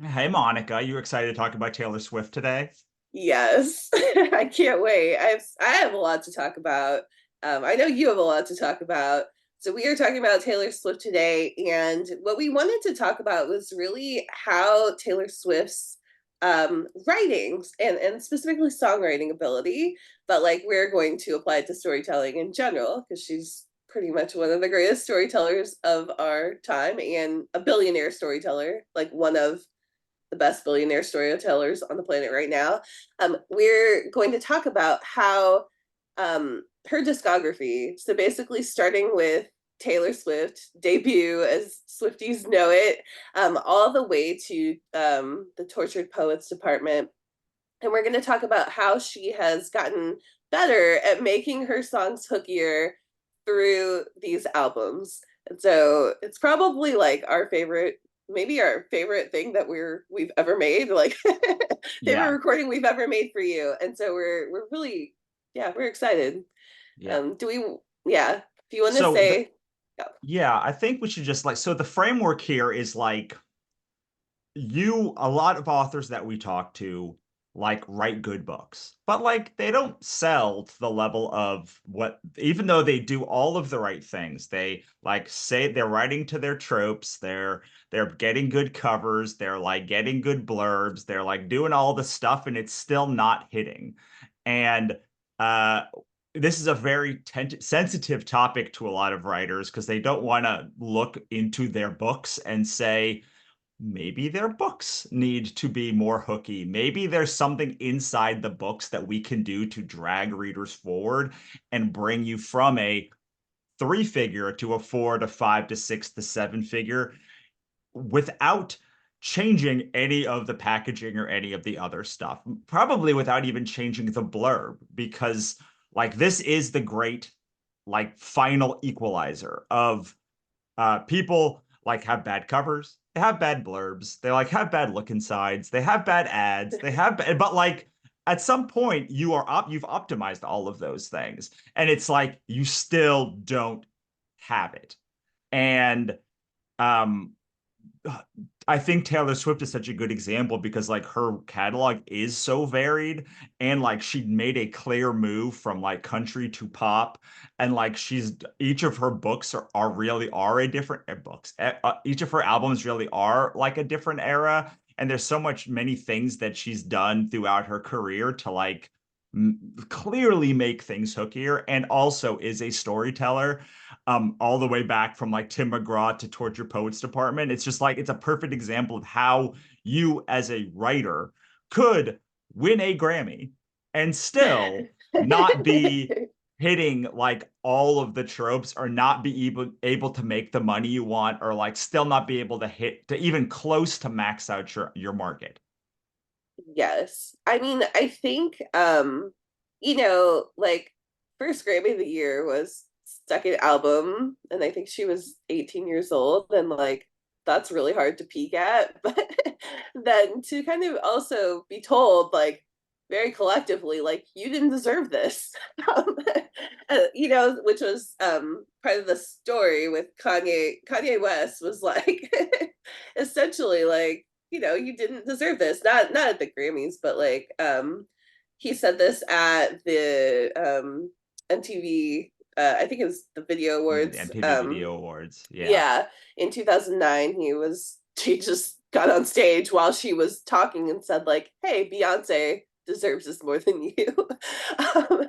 Hey Monica, you excited to talk about Taylor Swift today? Yes, I can't wait. I have a lot to talk about. I know you have a lot to talk about. So we are talking about Taylor Swift today, and what we wanted to talk about was really how Taylor Swift's writings and specifically songwriting ability, but like we're going to apply it to storytelling in general because she's pretty much one of the greatest storytellers of our time and a billionaire storyteller, like one of the best billionaire storytellers on the planet right now. We're going to talk about how her discography, so basically starting with Taylor Swift debut as Swifties know it, all the way to the Tortured Poets Department. And we're going to talk about how she has gotten better at making her songs hookier through these albums. And so it's probably like our favorite, maybe our favorite thing that we've ever made, like favorite Yeah, recording we've ever made for you. And so we're really, yeah, we're excited. yeah. Do we, yeah, if you want to So say, yeah, yeah, I think we should just so the framework here is a lot of authors that we talk to write good books, but they don't sell to the level of what, even though they do all of the right things, they say they're writing to their tropes, they're getting good covers, they're getting good blurbs, they're doing all the stuff and it's still not hitting. And uh this is a very sensitive topic to a lot of writers because they don't want to look into their books and say, maybe their books need to be more hooky. Maybe there's something inside the books that we can do to drag readers forward and bring you from a three figure to a four to five to six to seven figure without changing any of the packaging or any of the other stuff. Probably without even changing the blurb, because this is the great final equalizer of people have bad covers, they have bad blurbs, they have bad look insides, they have bad ads, they have but at some point you've optimized all of those things and it's you still don't have it. And um I think Taylor Swift is such a good example because her catalog is so varied and she made a clear move from country to pop, and she's each of her books are a different books. Each of her albums really are a different era, and there's so much many things that she's done throughout her career to clearly make things hookier, and also is a storyteller, all the way back from Tim McGraw to Torture Poets Department. It's just it's a perfect example of how you as a writer could win a Grammy and still not be hitting all of the tropes, or not be able to make the money you want, or still not be able to hit to even close to max out your market. yes. I mean, I think like first Grammy of the year was second album, and I think she was 18 years old, and like that's really hard to peak at. But then to kind of also be told, like very collectively, like you didn't deserve this. um, which was part of the story with Kanye West was like essentially like, you didn't deserve this. Not at the Grammys, but like he said this at the MTV, I think it was the Video The Awards. MTV Video Awards. Yeah. Yeah, in 2009 he just got on stage while she was talking and said like, "Hey, Beyonce deserves this more than you." um,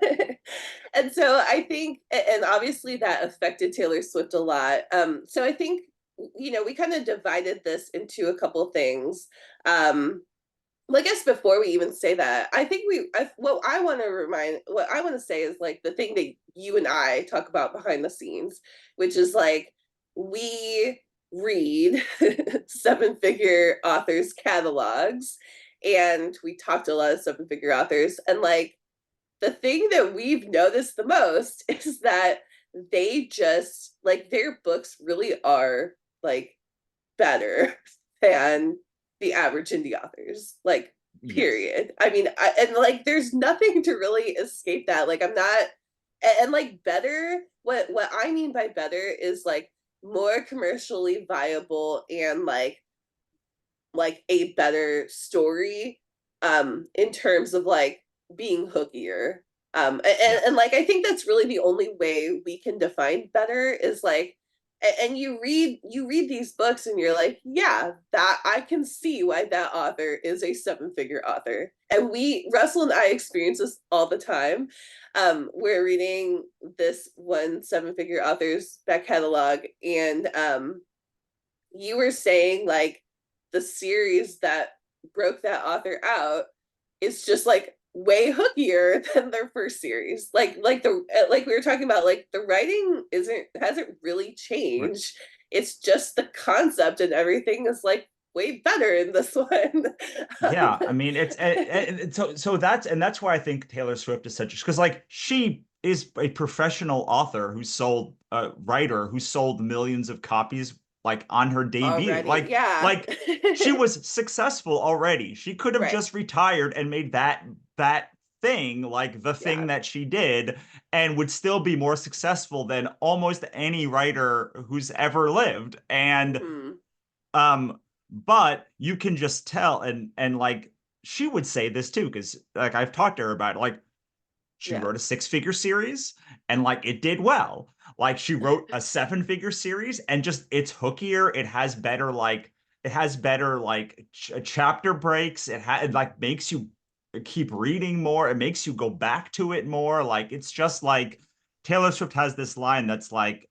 and so I think, and obviously that affected Taylor Swift a lot. So I think, we kind of divided this into a couple things. Well, I guess before we even say that, I think what I want to say is like the thing that you and I talk about behind the scenes, which is like we read seven figure authors' catalogs, and we talk to a lot of seven figure authors. And like the thing that we've noticed the most is that they just like their books really are like better than the average indie authors, like Yes. period. I mean, and like there's nothing to really escape that. Like I'm not, and like better, what I mean by better is like more commercially viable and like like a better story in terms of like being hookier. Yeah. And like I think that's really the only way we can define better is like, and you read these books and you're like, yeah, that I can see why that author is a seven-figure author. And we Russell and I experience this all the time. We're reading this one seven-figure author's back catalog, and you were saying like the series that broke that author out is just like way hookier than their first series. Like we were talking about, like the writing isn't hasn't really Right. changed. It's just the concept and everything is like way better in this one. Yeah, I mean so that's why I think Taylor Swift is such, because like she is a professional author who sold writer who sold millions of copies like on her debut. Already, yeah. Like she was successful already. She could have Right. just retired and made that thing like the thing Yeah. that she did and would still be more successful than almost any writer who's ever lived. And Mm-hmm. um, but you can just tell, and like she would say this too, because like I've talked to her about it. Like she Yeah. wrote a six-figure series and like it did well. Like she wrote a seven-figure series and just it's hookier. It has better like chapter breaks. It like makes you keep reading more. It makes you go back to it more. Like it's just like Taylor Swift has this line that's like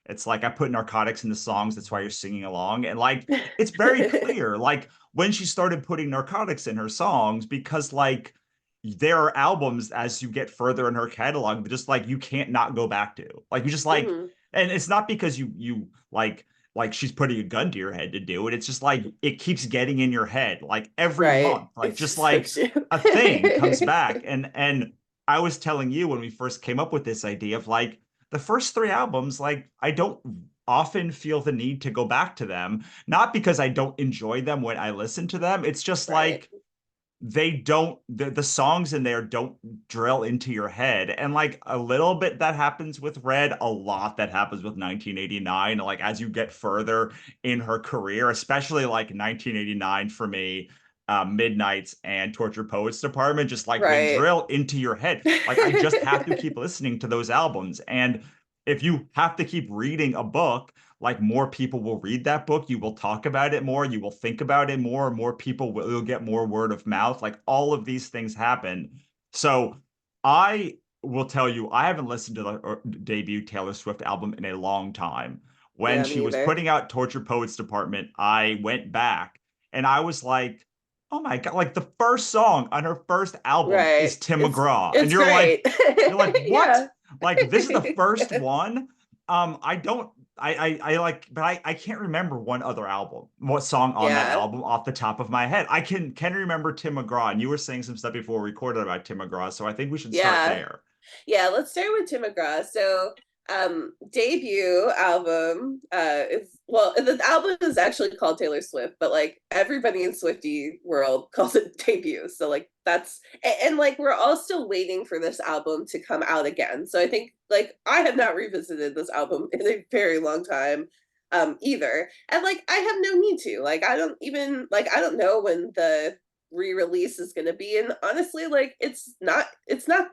it's like I put narcotics in the songs, that's why you're singing along. And like it's very clear, like when she started putting narcotics in her songs, because like there are albums as you get further in her catalog that just like you can't not go back to. Like you just like, Mm-hmm. and it's not because you like she's putting a gun to your head to do it. It's just like it keeps getting in your head like every Right. month. Like It's just just so like cute. a thing comes back. And I was telling you when we first came up with this idea of like the first three albums, like I don't often feel the need to go back to them. Not because I don't enjoy them when I listen to them. It's just Right. like they don't the songs in there don't drill into your head. And like a little bit that happens with Red, a lot that happens with 1989. Like as you get further in her career, especially like 1989 for me, Midnights and Torture Poets Department, just like they Right. drill into your head. Like I just have to keep listening to those albums. And if you have to keep reading a book, like more people will read that book, you will talk about it more, you will think about it more, more people will you'll get more word of mouth. Like all of these things happen. So I will tell you, I haven't listened to the debut Taylor Swift album in a long time. When Yeah, she me was either. putting out Torture Poets Department, I went back and I was like, oh my God, like the first song on her first album Right. is Tim It's McGraw. And it's great. you're like, what? Yeah. Like this is the first one? I don't I like, but I can't remember one other album, what song on that Yeah. album off the top of my head. I can remember Tim McGraw, and you were saying some stuff before we recorded about Tim McGraw, so I think we should start Yeah. there. Yeah, let's start with Tim McGraw. So, debut album is, well, the album is actually called Taylor Swift, but like everybody in Swiftie world calls it debut. So like and like we're all still waiting for this album to come out again. So I think like I have not revisited this album in a very long time either. And like I have no need to. Like I don't know when the re-release is going to be, and honestly like it's not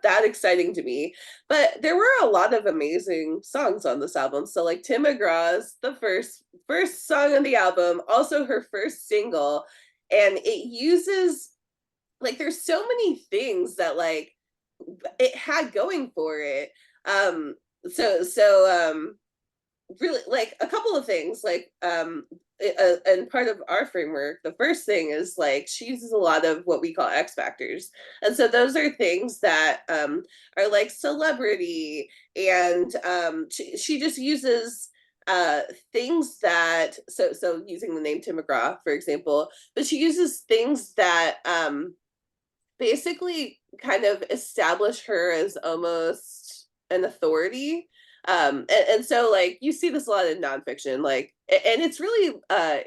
that exciting to me, but there were a lot of amazing songs on this album. So like Tim McGraw's the first song on the album, also her first single, and it uses like there's so many things that like it had going for it. um so really like a couple of things like and part of our framework, the first thing is like she uses a lot of what we call X factors, and so those are things that are like celebrity, and she just uses things that, so using the name Tim McGraw for example, but she uses things that basically kind of establish her as almost an authority. And so like you see this a lot in nonfiction, like, and it's really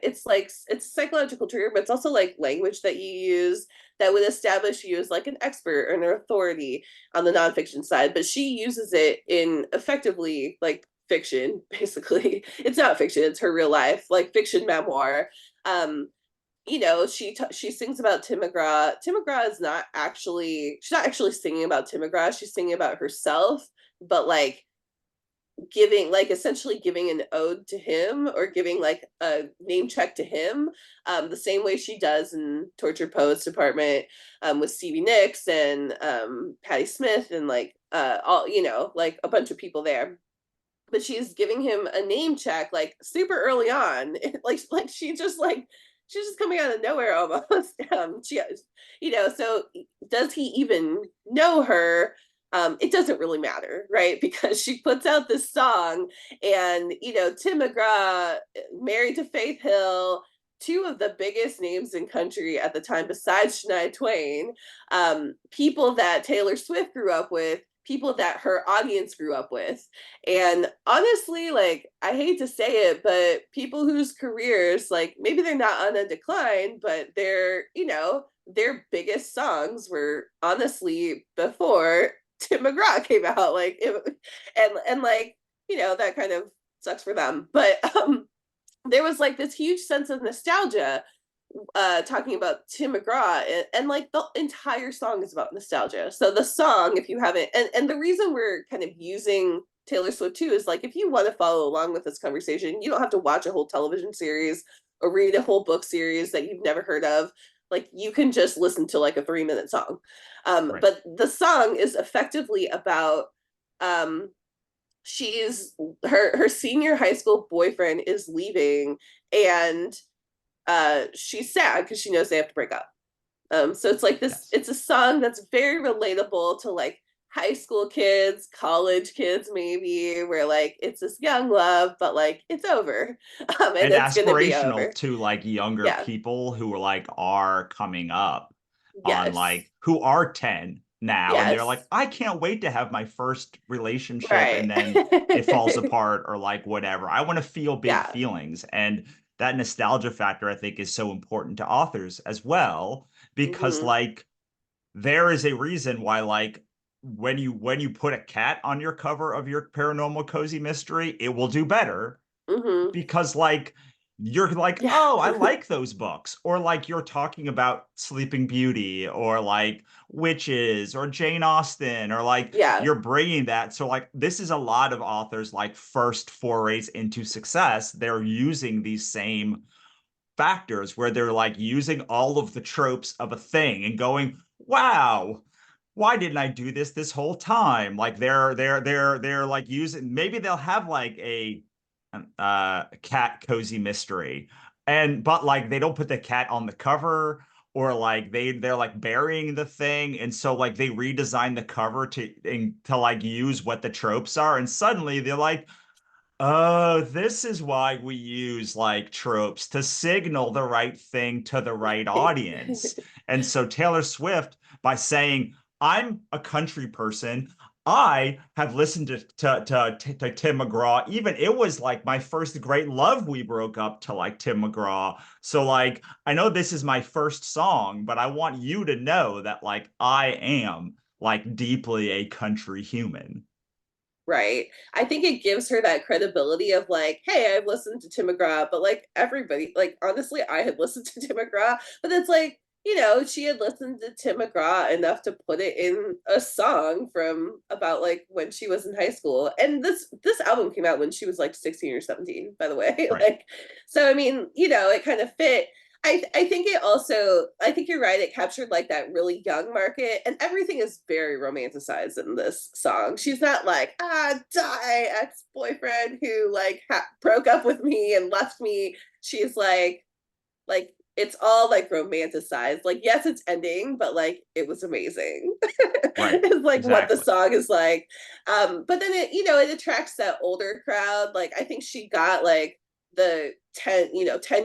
it's like it's a psychological trigger, but it's also like language that you use that would establish you as like an expert or an authority on the nonfiction side, but she uses it in effectively like fiction. Basically it's not fiction, it's her real life like fiction memoir. um she sings about Tim McGraw. Tim McGraw is not actually she's not actually singing about Tim McGraw. She's singing about herself, but like giving like essentially giving an ode to him or giving like a name check to him, the same way she does in Tortured Poets Department, with Stevie Nicks and Patti Smith and like all like a bunch of people there. But she's giving him a name check like super early on. Like she's just coming out of nowhere almost. She so does he even know her? It doesn't really matter, right? Because she puts out this song, and Tim McGraw, married to Faith Hill, two of the biggest names in country at the time, besides Shania Twain, people that Taylor Swift grew up with, people that her audience grew up with. And honestly, like, I hate to say it, but people whose careers, like, maybe they're not on a decline, but their biggest songs were honestly before Tim McGraw came out. And like, that kind of sucks for them. But there was like this huge sense of nostalgia talking about Tim McGraw, and like the entire song is about nostalgia. So the song, if you haven't, and the reason we're kind of using Taylor Swift too is like, if you want to follow along with this conversation, you don't have to watch a whole television series or read a whole book series that you've never heard of. Like, you can just listen to like a 3-minute song. Right. But the song is effectively about she's her senior high school boyfriend is leaving, and she's sad because she knows they have to break up. So it's like this, Yes. it's a song that's very relatable to like high school kids, college kids, maybe, where like it's this young love, but like it's over. And And it's gonna be aspirational over. to like younger Yeah. people who like are coming up on Yes. like who are 10 now and they're like, Yes. I can't wait to have my first relationship, and Right. then it falls apart or like whatever. I want to feel big Yeah. feelings. And that nostalgia factor I think is so important to authors as well, because Mm-hmm. like there is a reason why like when you put a cat on your cover of your paranormal cozy mystery, it will do better Mm-hmm. because like you're like, Yeah. oh, I like those books, or like you're talking about Sleeping Beauty or like Witches or Jane Austen, or like Yeah. you're bringing that. So like this is a lot of authors like first forays into success. They're using these same factors where they're like using all of the tropes of a thing and going, wow, why didn't I do this whole time? Like they're like using, maybe they'll have like a cat cozy mystery, and but like they don't put the cat on the cover, or like they're like burying the thing, and so like they redesign the cover to like use what the tropes are, and suddenly they're like, oh, this is why we use like tropes to signal the right thing to the right audience. And so Taylor Swift, by saying, I'm a country person, I have listened to Tim McGraw. Even it was like my first great love. We broke up to like Tim McGraw. So like I know this is my first song, but I want you to know that like I am like deeply a country human. Right. I think it gives her that credibility of like, hey, I've listened to Tim McGraw, but like everybody, like honestly, I had listened to Tim McGraw, but it's like, she had listened to Tim McGraw enough to put it in a song from about like when she was in high school. And this album came out when she was like 16 or 17, by the way. Right. Like, so I mean, it kind of fit. I think it also, I think you're right, it captured like that really young market, and everything is very romanticized in this song. She's not like, die ex-boyfriend who like broke up with me and left me. She's like it's all like romanticized. Like, yes, it's ending, but like it was amazing. Right. It's like what the Exactly. song is like. But then it attracts that older crowd. Like, I think she got like the 10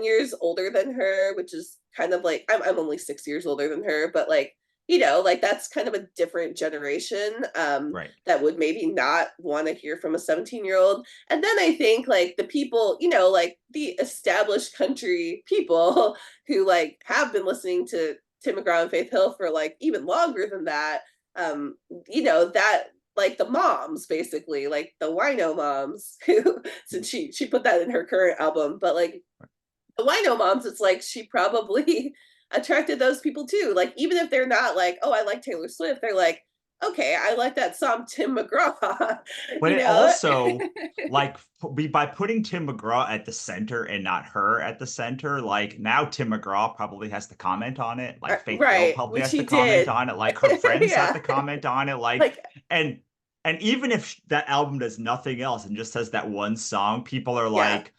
years older than her, which is kind of like, I'm only 6 years older than her, but like, like that's kind of a different generation, Right. that would maybe not want to hear from a 17-year-old. And then I think like the people, like the established country people who like have been listening to Tim McGraw and Faith Hill for like even longer than that, that like the moms, basically like the wino moms who, since she put that in her current album, but like wino moms, it's like she probably attracted those people too. Like, even if they're not like, oh, I like Taylor Swift, they're like, okay, I like that song Tim McGraw, But you it know? also, like, by putting Tim McGraw at the center and not her at the center, like now Tim McGraw probably has to comment on it. Like Faith Hill Right, probably which has to he comment did. on it. Like her friends have to Yeah. comment on it. Like, Like, and even if that album does nothing else and just has that one song, people are yeah, like,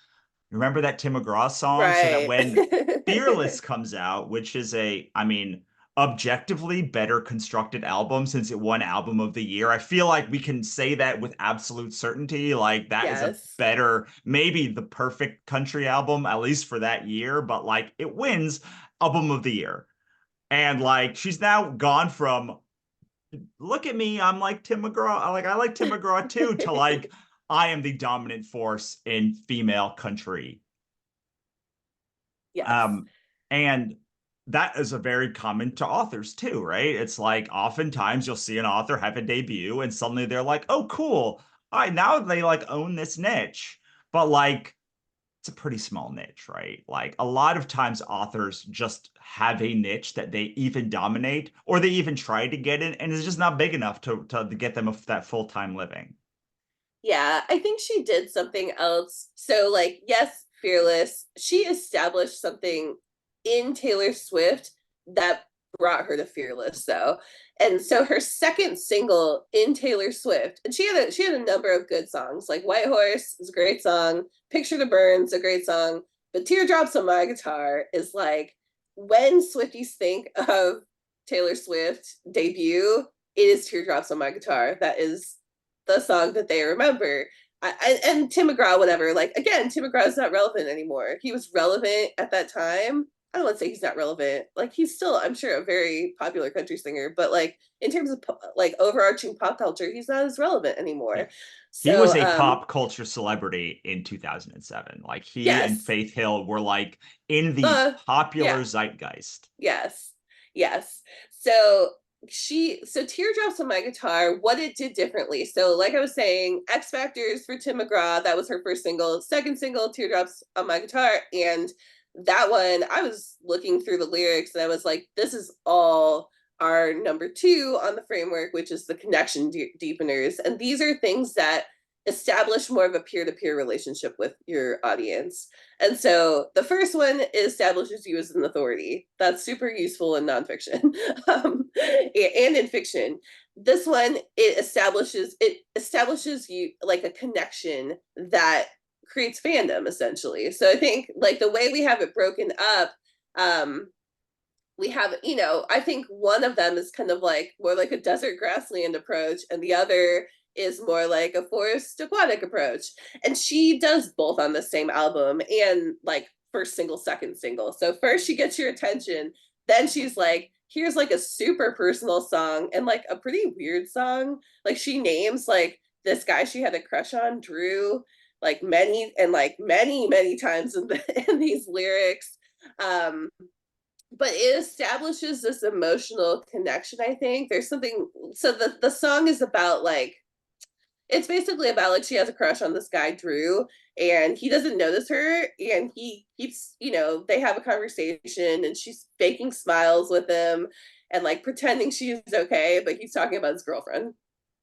remember that Tim McGraw song? So that right. when Fearless comes out, which is I mean, objectively better constructed album since it won Album of the Year, I feel like we can say that with absolute certainty. Like that is a Yes. better, maybe the perfect country album, at least for that year, but like it wins Album of the Year. And like she's now gone from look at me, I'm like Tim McGraw, like I like Tim McGraw too, to like I am the dominant force in female country. Yes. Um, and that is a very common to authors too, right? It's like oftentimes you'll see an author have a debut and suddenly they're like, oh, cool. All right, now they like own this niche. But like it's a pretty small niche, right? Like a lot of times authors just have a niche that they even dominate or they even try to get in and it's just not big enough to get them that full-time living. Yeah, I think she did something else. So, like, yes, Fearless, she established something in Taylor Swift that brought her to Fearless, though. And so her second single in Taylor Swift, and she had a number of good songs. Like White Horse is a great song, Picture the Burns, a great song, but Teardrops on My Guitar is like when Swifties think of Taylor Swift debut, it is Teardrops on My Guitar. That is the song that they remember. And Tim McGraw, whatever. Like again, Tim McGraw is not relevant anymore. He was relevant at that time. I don't want to say he's not relevant. Like he's still, I'm sure, a very popular country singer, but like in terms of like overarching pop culture, he's not as relevant anymore. He he was So, a pop culture celebrity in 2007. Like he and yes, Faith Hill were like in the popular yeah, zeitgeist. yes, yes. So Teardrops on My Guitar, what it did differently. So like I was saying, X Factors for Tim McGraw, that was her first single. Second single, Teardrops on My Guitar. And that one, I was looking through the lyrics and I was like, this is all our number two on the framework, which is the connection deepeners. And these are things that establish more of a peer-to-peer relationship with your audience. And so the first one establishes you as an authority. That's super useful in nonfiction and in fiction. This one it establishes you like a connection that creates fandom essentially. So I think like the way we have it broken up, we have, I think one of them is kind of like more like a desert grassland approach, and the other is more like a forest aquatic approach. And she does both on the same album and like first single, second single. So first she gets your attention, then she's like, here's like a super personal song and like a pretty weird song. Like she names like this guy she had a crush on, Drew, like many times in these lyrics. Um, but it establishes this emotional connection. I think there's something. So the song is about like it's basically about like she has a crush on this guy Drew, and he doesn't notice her, and he keeps, they have a conversation and she's faking smiles with him and like pretending she's okay, but he's talking about his girlfriend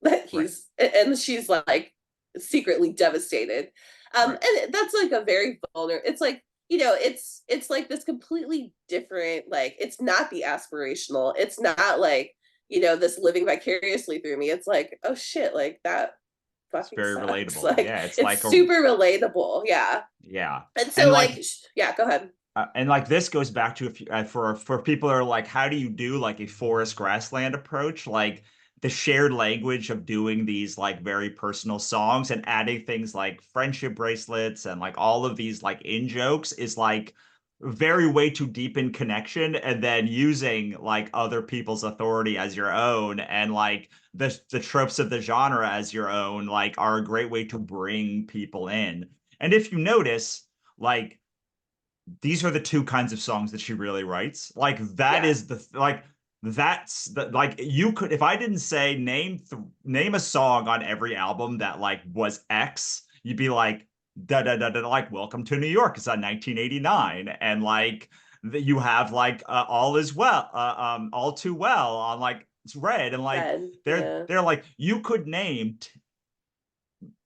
that Right. he's and she's like secretly devastated. Right. And that's like a very vulnerable, it's like, it's like this completely different, like it's not the aspirational, it's not like, this living vicariously through me. It's like, oh shit, like that It's fucking very sucks. relatable. Like Yeah, it's it's like a super relatable. Yeah. yeah. And And so like like yeah, go ahead. and like this goes back to if you, for people that are like, how do you do like a forest grassland approach? Like the shared language of doing these like very personal songs and adding things like friendship bracelets and like all of these like in jokes is like very way to deepen connection and then using like other people's authority as your own and like the tropes of the genre as your own like are a great way to bring people in. And if you notice, like these are the two kinds of songs that she really writes. Like that Yeah. is like that's the like you could if I didn't say name a song on every album that like was X, you'd be like da da da da, like Welcome to New York is on 1989, and like you have like All Is Well, All Too Well on like it's Red, and like Red, they're yeah. they're like you could name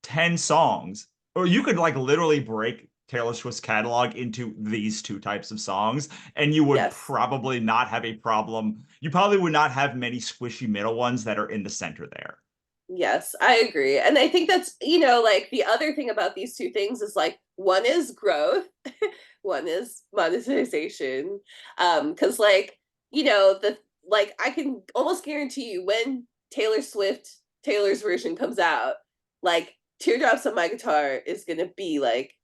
10 songs, or you could like literally break Taylor Swift's catalog into these two types of songs, and you would Yes. probably not have a problem. You probably would not have many squishy middle ones that are in the center there. Yes, I agree. And I think that's, like the other thing about these two things is like one is growth, one is monetization. Because like, the like I can almost guarantee you when Taylor's version comes out, like Teardrops on My Guitar is gonna be like,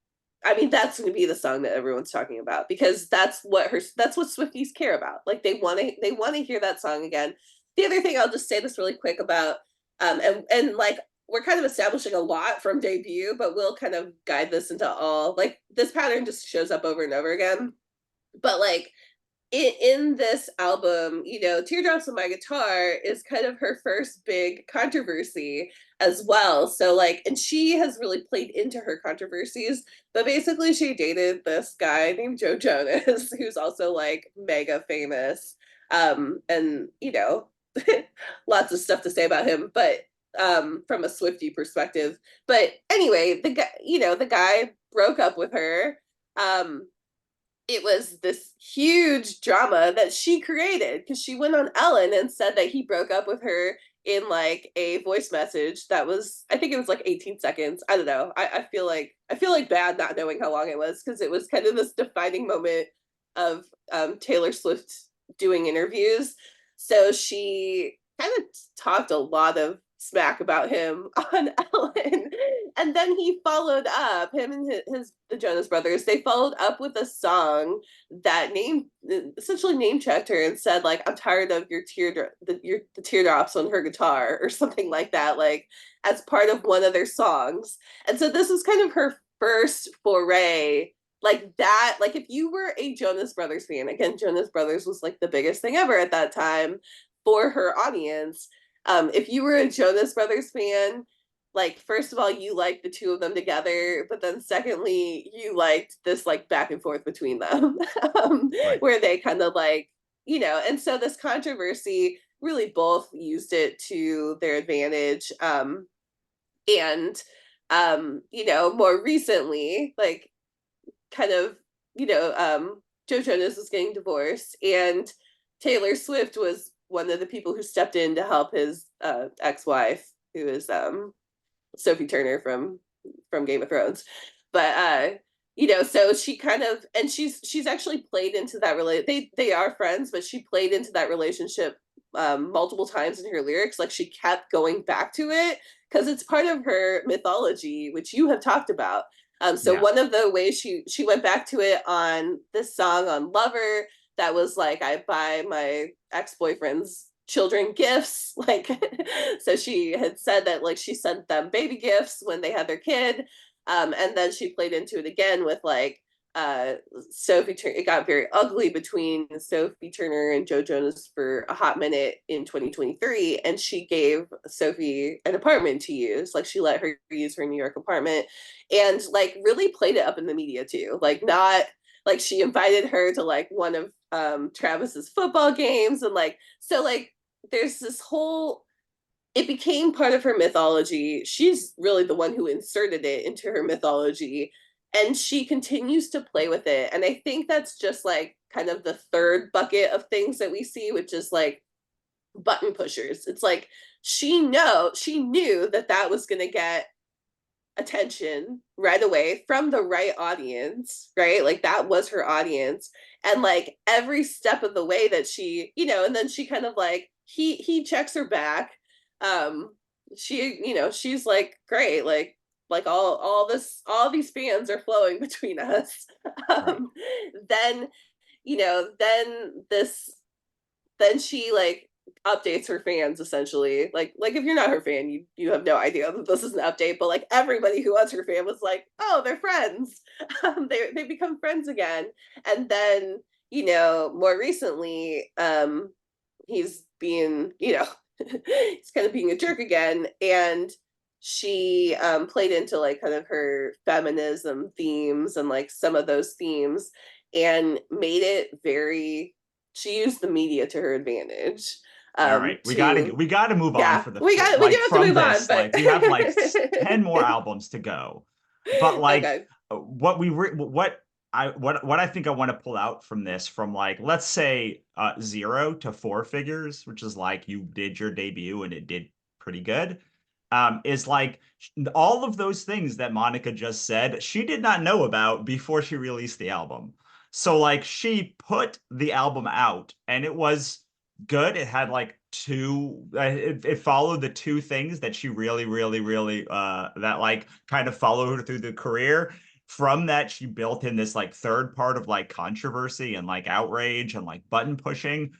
I mean, that's gonna be the song that everyone's talking about because that's what Swifties care about. Like they wanna hear that song again. The other thing I'll just say this really quick about and like we're kind of establishing a lot from debut, but we'll kind of guide this into all like this pattern just shows up over and over again. But like in this album, Teardrops on My Guitar is kind of her first big controversy as well. So like, and she has really played into her controversies, but basically she dated this guy named Joe Jonas, who's also like mega famous. And lots of stuff to say about him, but from a Swiftie perspective. But anyway, the guy broke up with her. Um, it was this huge drama that she created because she went on Ellen and said that he broke up with her in like a voice message that was, I think it was like 18 seconds. I don't know. I feel like bad not knowing how long it was because it was kind of this defining moment of Taylor Swift doing interviews. So she kind of talked a lot of smack about him on Ellen. And then he followed up, him and the Jonas Brothers, they followed up with a song that essentially name checked her and said, like, I'm tired of the teardrops on her guitar or something like that, like as part of one of their songs. And so this was kind of her first foray like that. Like if you were a Jonas Brothers fan, again, Jonas Brothers was like the biggest thing ever at that time for her audience. If you were a Jonas Brothers fan, like first of all, you liked the two of them together, but then secondly, you liked this like back and forth between them, Right. where they kind of like, and so this controversy really both used it to their advantage. And more recently, like kind of, Joe Jonas was getting divorced, and Taylor Swift was one of the people who stepped in to help his ex-wife, who is Sophie Turner from Game of Thrones. But so she kind of, and she's actually played into that they are friends, but she played into that relationship multiple times in her lyrics. Like she kept going back to it because it's part of her mythology, which you have talked about. So Yeah. one of the ways she went back to it on this song on Lover, that was like, I buy my ex-boyfriend's children gifts. Like, so she had said that like she sent them baby gifts when they had their kid. And then she played into it again with like Sophie Turner. It got very ugly between Sophie Turner and Joe Jonas for a hot minute in 2023, and she gave Sophie an apartment to use. Like she let her use her New York apartment, and like really played it up in the media too. Like not like she invited her to like one of Travis's football games, and like so like there's this whole, it became part of her mythology. She's really the one who inserted it into her mythology, and she continues to play with it. And I think that's just like kind of the third bucket of things that we see, which is like button pushers. It's like she knew that that was going to get attention right away from the right audience, right? Like that was her audience. And like every step of the way that she, and then she kind of like he checks her back. Um she's like, great, like all these fans are flowing between us. Right. um then then then she like updates her fans essentially. Like if you're not her fan, you have no idea that this is an update, but like everybody who was her fan was like, oh, they're friends. They become friends again. And then more recently, he's being he's kind of being a jerk again, and she played into like kind of her feminism themes and like some of those themes and made it very, she used the media to her advantage All right, to, we gotta move on yeah, for the we do like have to from move on, this. but Like we have like 10 more albums to go. But like okay. what I think I want to pull out from this, from like let's say 0 to 4 figures, which is like you did your debut and it did pretty good. Is like all of those things that Monica just said, she did not know about before she released the album. So like she put the album out and it was good. It had like it followed the two things that she really that like kind of followed her through the career. From that, she built in this like third part of like controversy and like outrage and like button pushing.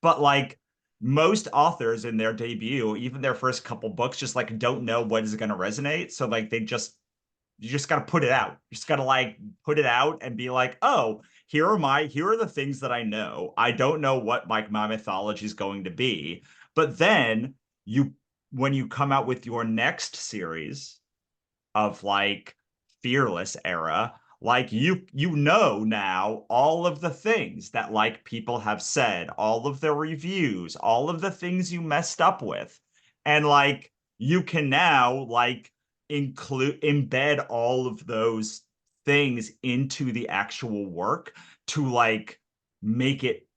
But like most authors in their debut, even their first couple books, just like don't know what is going to resonate. So like they just you just got to put it out. You just got to like put it out and be like, oh, here are the things that I know. I don't know what like my mythology is going to be. But then you, when you come out with your next series of like Fearless era, like you know now all of the things that like people have said, all of the reviews, all of the things you messed up with. And like you can now like embed all of those things into the actual work to like make it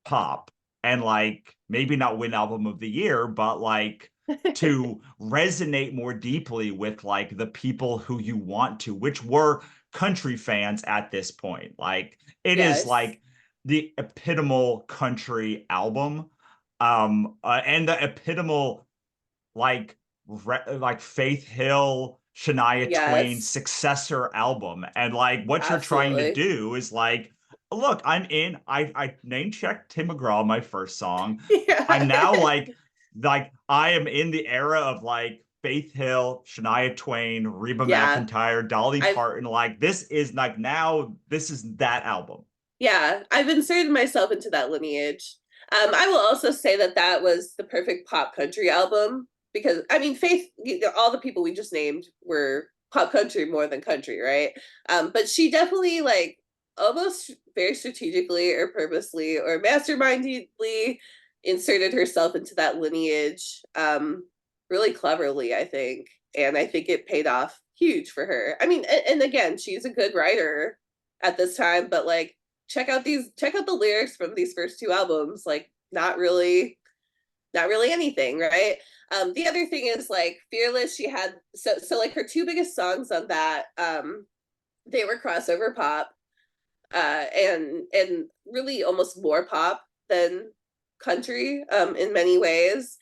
pop and like maybe not win album of the year, but like to resonate more deeply with like the people who you want to, which were country fans at this point. Like it is Yes. like the epitomal country album, and the epitomal like like Faith Hill, Shania Twain Yes. successor album. And like what you're trying to Absolutely. do is like, look, I'm in. I name checked Tim McGraw, my first song. I'm Yeah. now like I am in the era of like Faith Hill, Shania Twain, Reba Yeah. McEntire, Dolly I've Parton. Like this is like now this is that album. Yeah, I've inserted myself into that lineage. I will also say that that was the perfect pop country album because I mean, Faith, all the people we just named were pop country more than country, right? But she definitely like almost very strategically or purposely or mastermindedly inserted herself into that lineage really cleverly, I think. And I think it paid off huge for her. I mean, and again, she's a good writer at this time, but like check out the lyrics from these first two albums, like not really anything, right? The other thing is like Fearless, she had so like her two biggest songs on that they were crossover pop and really almost more pop than country in many ways.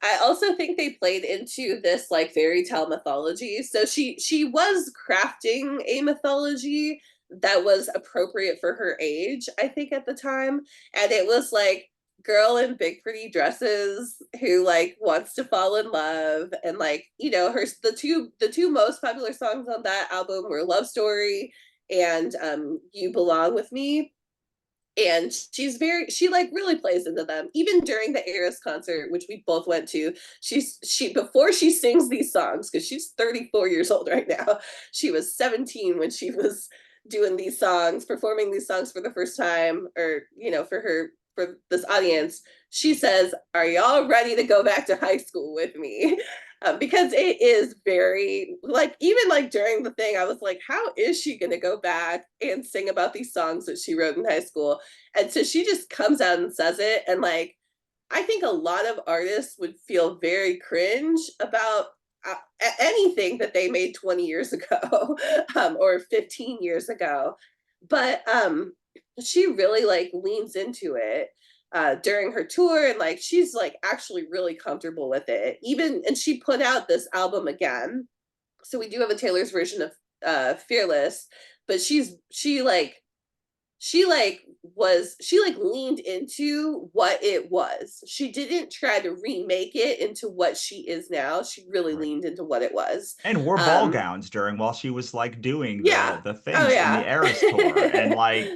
I also think they played into this like fairy tale mythology. So she was crafting a mythology that was appropriate for her age, I think, at the time. And it was like girl in big pretty dresses who like wants to fall in love and like her the two most popular songs on that album were Love Story and You Belong with Me. And she like really plays into them even during the Eras concert, which we both went to. She before she sings these songs, because she's 34 years old right now, she was 17 when she was doing these songs, performing these songs for the first time, or for this audience. She says, are y'all ready to go back to high school with me? Because it is very like, even like during the thing I was like, how is she going to go back and sing about these songs that she wrote in high school? And so she just comes out and says it. And like, I think a lot of artists would feel very cringe about anything that they made 20 years ago or 15 years ago. But she really like leans into it during her tour, and like she's like actually really comfortable with it. Even, and she put out this album again. So we do have a Taylor's version of Fearless, but she like leaned into what it was. She didn't try to remake it into what she is now. She really Right. leaned into what it was. And wore ball Um, gowns during while she was like doing yeah. the Oh things in the yeah. Eras tour. And like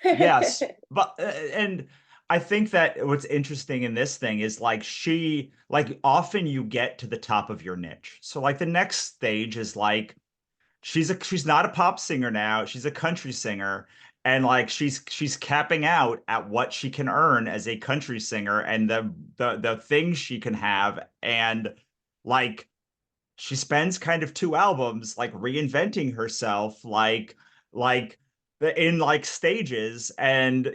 yes, but and I think that what's interesting in this thing is like she like often you get to the top of your niche. So like the next stage is like she's not a pop singer now, she's a country singer, and like she's capping out at what she can earn as a country singer and the things she can have, and like she spends kind of two albums like reinventing herself like in like stages, and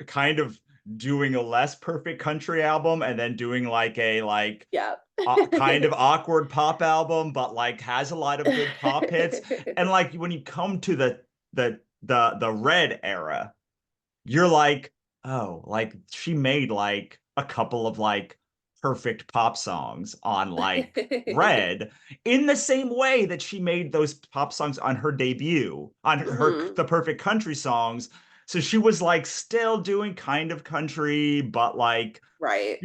kind of doing a less perfect country album and then doing like a Yeah. kind of awkward pop album but like has a lot of good pop hits. And like when you come to the Red era, you're like, oh, like she made like a couple of like perfect pop songs on like Red, in the same way that she made those pop songs on her debut, on her Hmm. the perfect country songs. So she was like still doing kind of country, but like Right.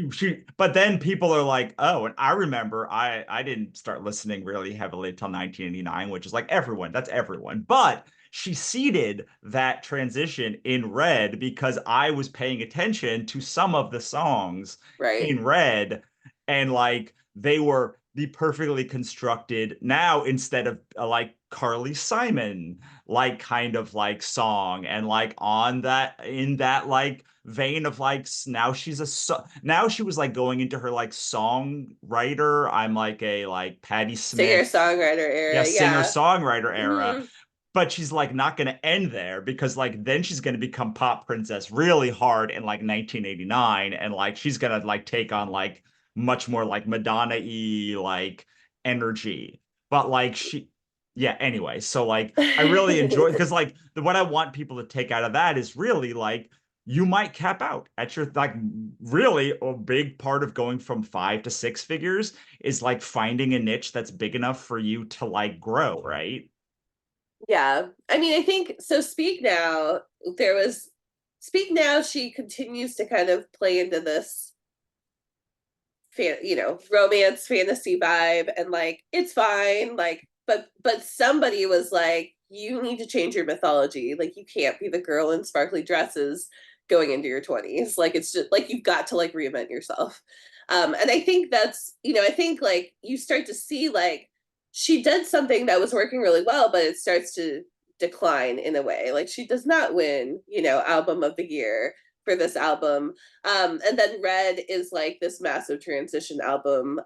but then people are like, oh, and I remember I didn't start listening really heavily until 1989, which is like everyone, that's everyone. But she seeded that transition in Red because I was paying attention to some of the songs Right. in Red, and like they were the perfectly constructed now instead of like Carly Simon like kind of like song, and like on that in that like vein of like now now she was like going into her like songwriter, I'm like a like Patti Singer Smith, songwriter yeah, era. singer Yeah. songwriter era. Hmm. But she's like not going to end there because like then she's going to become pop princess really hard in like 1989, and like she's going to like take on like much more like Madonna-y like energy. But like she yeah, anyway, so like I really enjoy because like what I want people to take out of that is really like you might cap out at your like really a big part of going from 5 to 6 figures is like finding a niche that's big enough for you to like grow, right? Yeah. I mean, I think so. There was Speak Now, she continues to kind of play into this romance fantasy vibe, and like it's fine, like but somebody was like, you need to change your mythology. Like you can't be the girl in sparkly dresses going into your 20s. Like it's just like you've got to like reinvent yourself. And I think I think like you start to see like she did something that was working really well, but it starts to decline in a way. Like she does not win, album of the year for this album. And then Red is like this massive transition album.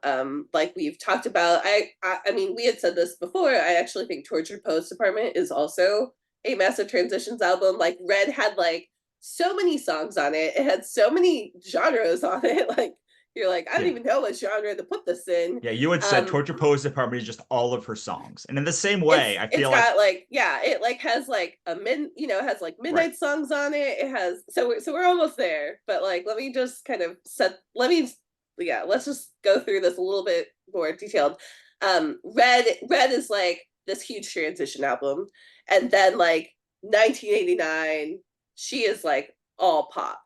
Like we've talked about. I mean, we had said this before. I actually think Tortured Poets Department is also a massive transitions album. Like Red had like so many songs on it. It had so many genres on it. Like you're like, I don't Yeah. even know what genre to put this in. Yeah, you had said Um, Torture Pose Department is just all of her songs. And in the same way, I it's feel like got like, yeah, it like has like it has like right. midnight songs on it. It has, so we're almost there, but like let me just kind of set let me yeah, let's just go through this a little bit more detailed. Red is like this huge transition album, and then like 1989 she is like all pop.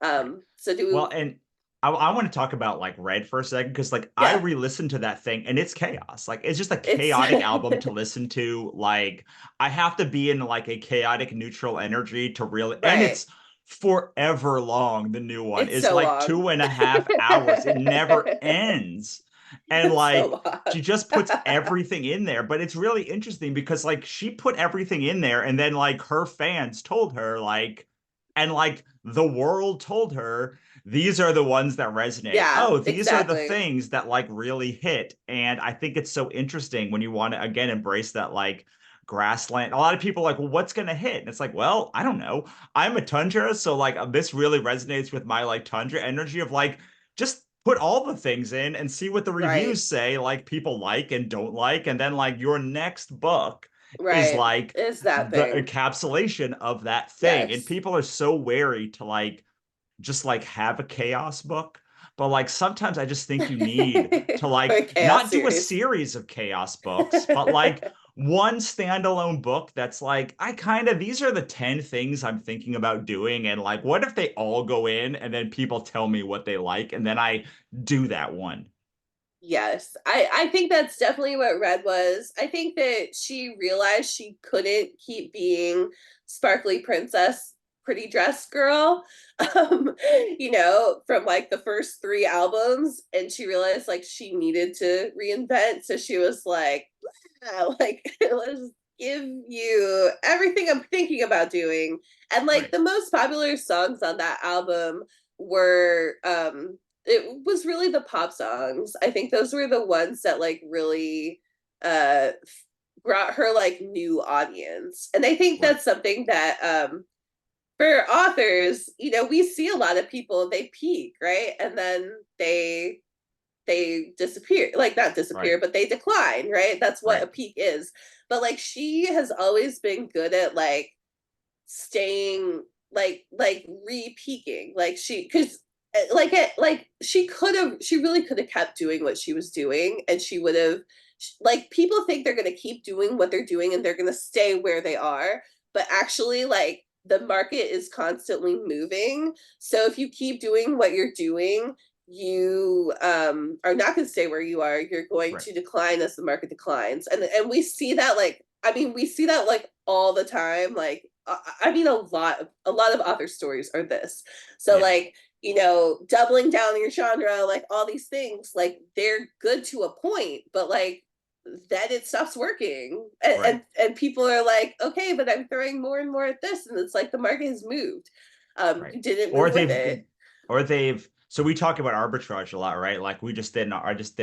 Right. So Well, do and I want to talk about like Red for a second because like I Yeah, re-listened to that thing and it's chaos. Like it's just a it's chaotic album to listen to. Like I have to be in like a chaotic neutral energy to really, and right. it's forever long. The new one It's is so like long. 2.5 hours. It never ends. And It's so like long. she just puts everything in there. But it's really interesting because like she put everything in there and then like her fans told her like, and like the world told her these are the ones that resonate. Yeah, Oh, these are the exactly. things that like really hit. And I think it's so interesting when you want to again embrace that like grassland. A lot of people are like, well, what's gonna hit? And it's like, well, I don't know. I'm a tundra, so like this really resonates with my like tundra energy of like just put all the things in and see what the Right. reviews say, like people like and don't like, and then like your next book is Right. like Is that the thing. encapsulation of that thing. And Yes. people are so wary to like just like have a chaos book. But like sometimes I just think you need to like For chaos not do a series. series of chaos books, but like one standalone book that's like, I kind of, these are the 10 things I'm thinking about doing. And like, what if they all go in and then people tell me what they like? And then I do that one. Yes. I think that's definitely what Red was. I think that she realized she couldn't keep being sparkly pretty dress girl, um, from like the first three albums, and she realized like she needed to reinvent. So she was like, let's give you everything I'm thinking about doing. And like Right. the most popular songs on that album were it was really the pop songs. I think those were the ones that like really uh brought her like new audience. And I think Right. that's something that for authors, we see a lot of people, they peak, right? And then they disappear, like not Right. disappear, but they decline, right? That's what Right. a peak is. But like she has always been good at like staying like re-peaking. Like she because like she really could have kept doing what she was doing, and she would have, like, people think they're going to keep doing what they're doing and they're going to stay where they are, but actually like the market is constantly moving. So if you keep doing what you're doing, you are not going to stay where you are. You're going Right. to decline as the market declines, and we see that like, I mean, we see that like all the time. Like, I mean, a lot of author stories are this. So Yeah. like, doubling down on your genre, like all these things, like they're good to a point, but like then it stops working, and Right. and, and people are like, okay, but I'm throwing more and more at this, and it's like the market has moved. Right. You didn't Or move with they've it. or they've so we talk about arbitrage a lot, right? Like I just did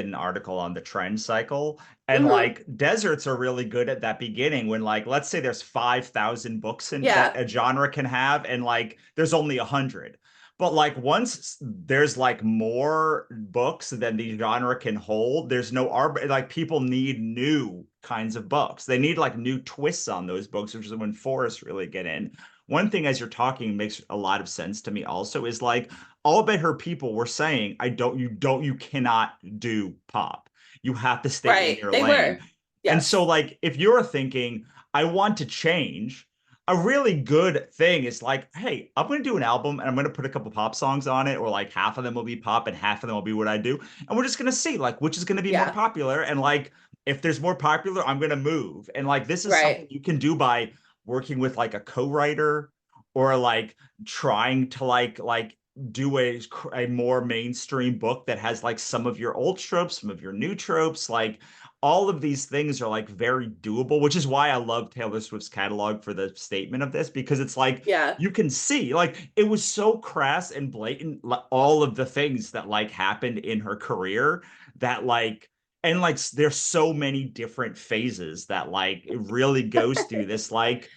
an article on the trend cycle, and Mm-hmm. like deserts are really good at that beginning when, like, let's say there's 5,000 books in that Yeah, a genre can have, and like there's only 100. But like once there's like more books than the genre can hold, there's no like people need new kinds of books. They need like new twists on those books, which is when forests really get in. One thing as you're talking makes a lot of sense to me also is like all bet her people were saying, you cannot do pop. You have to stay in right. your They lane. were. And so, Yes. like, if you're thinking, I want to change, a really good thing is like, hey, I'm going to do an album and I'm going to put a couple pop songs on it, or like half of them will be pop and half of them will be what I do. And we're just going to see like which is going to be more Yeah. popular. And like, if there's more popular, I'm going to move. And like, this is Right. something you can do by working with like a co-writer, or like trying to do a more mainstream book that has like some of your old tropes, some of your new tropes. Like all of these things are like very doable, which is why I love Taylor Swift's catalog for the statement of this, because it's like Yeah. you can see like it was so crass and blatant, like, all of the things that like happened in her career, that like, and like there's so many different phases that like it really goes through this like,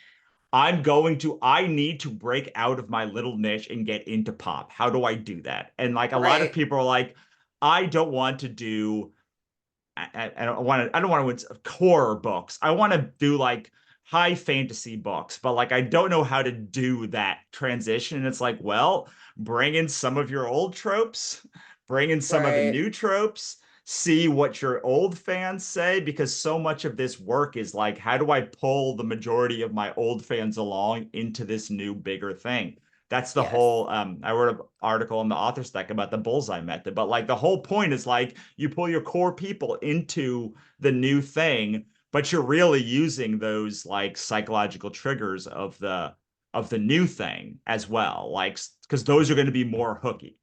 I need to break out of my little niche and get into pop. How do I do that? And like a lot of Right. people are like, I don't want to do, I don't want to horror books. I want to do like high fantasy books, but like I don't know how to do that transition. And it's like, well, bring in some of your old tropes, bring in some of the Right. new tropes, see what your old fans say, because so much of this work is like, how do I pull the majority of my old fans along into this new bigger thing? That's the Yes. whole I wrote an article on the author stack about the bullseye method, but like the whole point is like you pull your core people into the new thing, but you're really using those like psychological triggers of the new thing as well, like because those are going to be more hooky.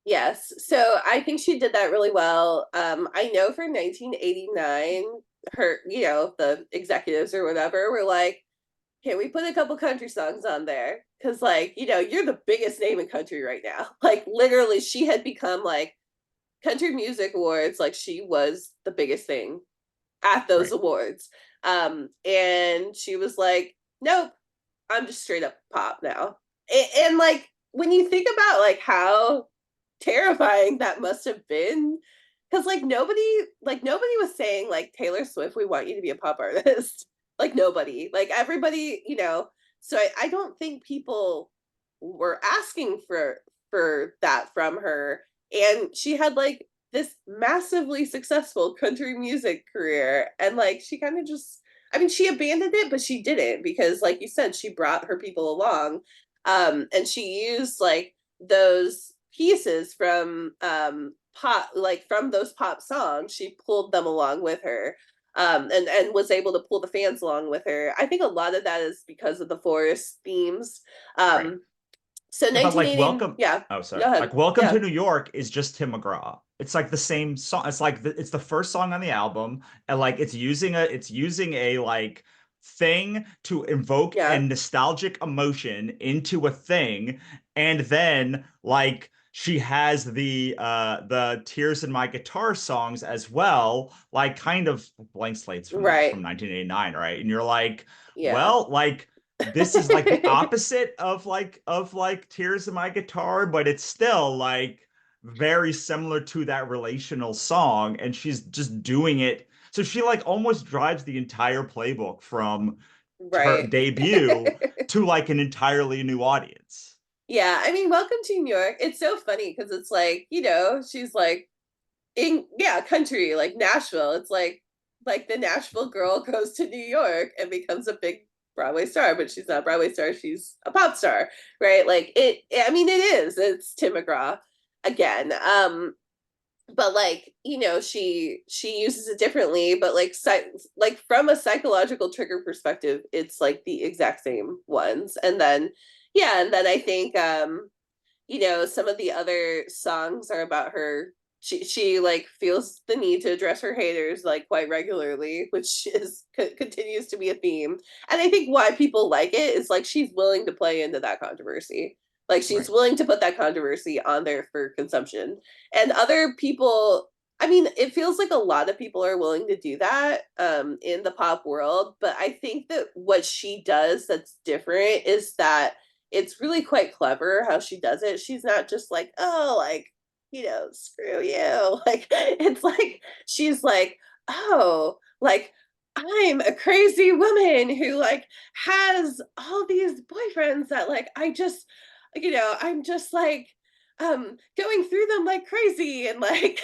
Yes. So I think she did that really well. I know for 1989, her, the executives or whatever were like, can we put a couple country songs on there? Because, like, you're the biggest name in country right now. Like, literally, she had become like country music awards, like, she was the biggest thing at those Right. awards. And she was like, nope, I'm just straight up pop now. And like, when you think about like how terrifying that must have been, because like nobody was saying like, Taylor Swift, we want you to be a pop artist. Like nobody, like everybody, so I don't think people were asking for that from her. And she had like this massively successful country music career, and like she kind of just, I mean, she abandoned it, but she didn't, because like you said, she brought her people along. And she used like those pieces from pop, like from those pop songs, she pulled them along with her. and was able to pull the fans along with her. I think a lot of that is because of the forest themes. Right. Um, so Yeah, but like 1980, welcome. yeah, Oh, go sorry. ahead. Like Welcome Yeah, to New York is just Tim McGraw. It's like the same song. It's like it's the first song on the album, and like it's using a like thing to invoke a yeah, nostalgic emotion into a thing, and then like she has the Tears in My Guitar songs as well, like kind of blank slates from right. 1989, right? And you're like, Yeah. well, like this is like the opposite of like Tears in My Guitar, but it's still like very similar to that relational song, and she's just doing it. So she like almost drives the entire playbook from her Right. debut to like an entirely new audience. Yeah, I mean, Welcome to New York. It's so funny because it's like, you know, she's like in, yeah, country, like Nashville. It's like the Nashville girl goes to New York and becomes a big Broadway star, but she's not a Broadway star, she's a pop star, right? Like it, I mean, it is. It's Tim McGraw again. But like, you know, she uses it differently, but like from a psychological trigger perspective, it's like the exact same ones. And then yeah, and then I think you know, some of the other songs are about her. She like feels the need to address her haters like quite regularly, which is continues to be a theme. And I think why people like it is like she's willing to play into that controversy. Like she's Right. willing to put that controversy on there for consumption. And other people, I mean, it feels like a lot of people are willing to do that in the pop world. But I think that what she does that's different is that it's really quite clever how she does it. She's not just like, oh, like, you know, screw you. Like, it's like, she's like, oh, like, I'm a crazy woman who like has all these boyfriends that like I just, you know, I'm just like going through them like crazy and like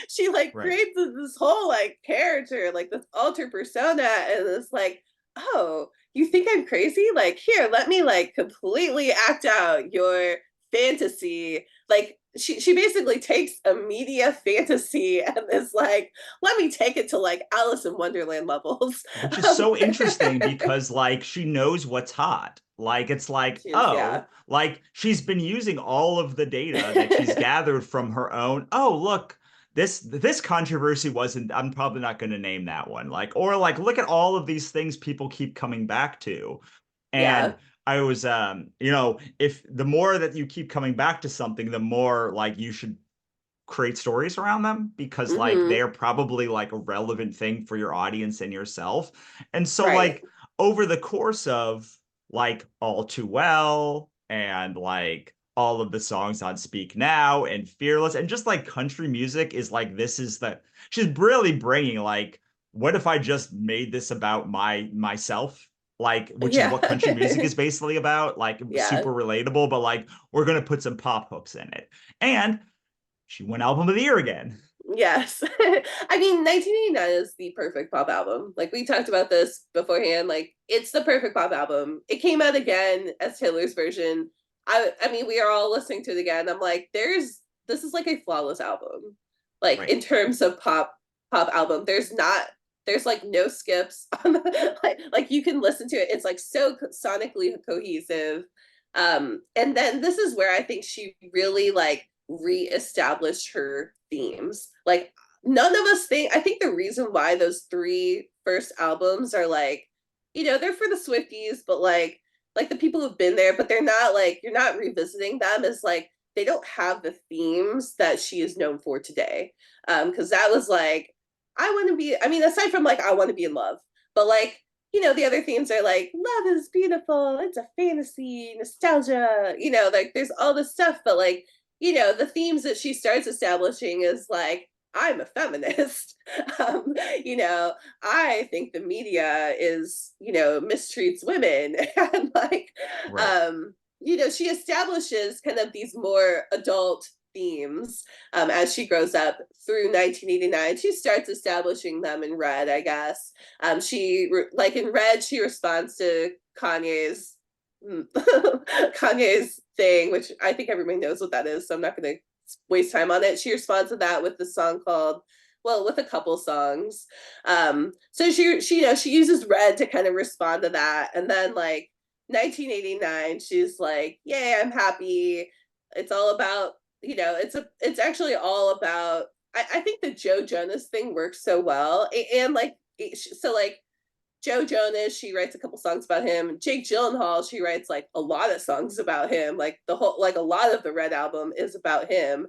she like Right. creates this whole like character, like this alter persona, and it's like, oh, you think I'm crazy? Like, here, let me like completely act out your fantasy. Like, she basically takes a media fantasy and is like, let me take it to like Alice in Wonderland levels. Which is Um, so interesting because like she knows what's hot. Like it's like, she's yeah, oh, like she's been using all of the data that she's gathered from her own. Oh, look, this controversy wasn't, I'm probably not going to name that one. Like, or like look at all of these things people keep coming back to. yeah, And I was if the more that you keep coming back to something, the more like you should create stories around them because like mm-hmm, they're probably like a relevant thing for your audience and yourself. And so right, like over the course of like All Too Well and like all of the songs on Speak Now and Fearless and just like country music is like this is the she's really bringing like what if I just made this about myself, like which is yeah, what country music is basically about, like yeah. super relatable, but like we're gonna put some pop hooks in it. And she won Album of the Year again. Yes. I mean, 1989 is the perfect pop album. Like we talked about this beforehand. Like it's the perfect pop album. It came out again as Taylor's version. I mean, we are all listening to it again. I'm like, this is like a flawless album. Like Right. in terms of pop album, there's like no skips on like you can listen to it. It's like so sonically cohesive. And then this is where I think she really like reestablished her themes. Like none of us think, I think the reason why those three first albums are like, you know, they're for the Swifties, but like the people who've been there, but they're not like you're not revisiting them as like they don't have the themes that she is known for today. Because that was like, I want to be, I mean, aside from like I want to be in love, but like you know, the other themes are like love is beautiful, it's a fantasy, nostalgia, you know, like there's all this stuff, but like, you know, the themes that she starts establishing is like, I'm a feminist. um, you know, I think the media is, you know, mistreats women. And like, Right. you know, she establishes kind of these more adult themes as she grows up through 1989. She starts establishing them in Red, I guess. Like in Red, she responds to Kanye's thing, which I think everybody knows what that is, so I'm not going to waste time on it. She responds to that with the song called well, with a couple songs. So she she uses Red to kind of respond to that, and then like 1989, she's like, "Yay, I'm happy." It's all about it's actually all about. I think the Joe Jonas thing works so well, and like so like Joe Jonas, she writes a couple songs about him. Jake Gyllenhaal, she writes like a lot of songs about him. Like the whole, like a lot of the Red album is about him.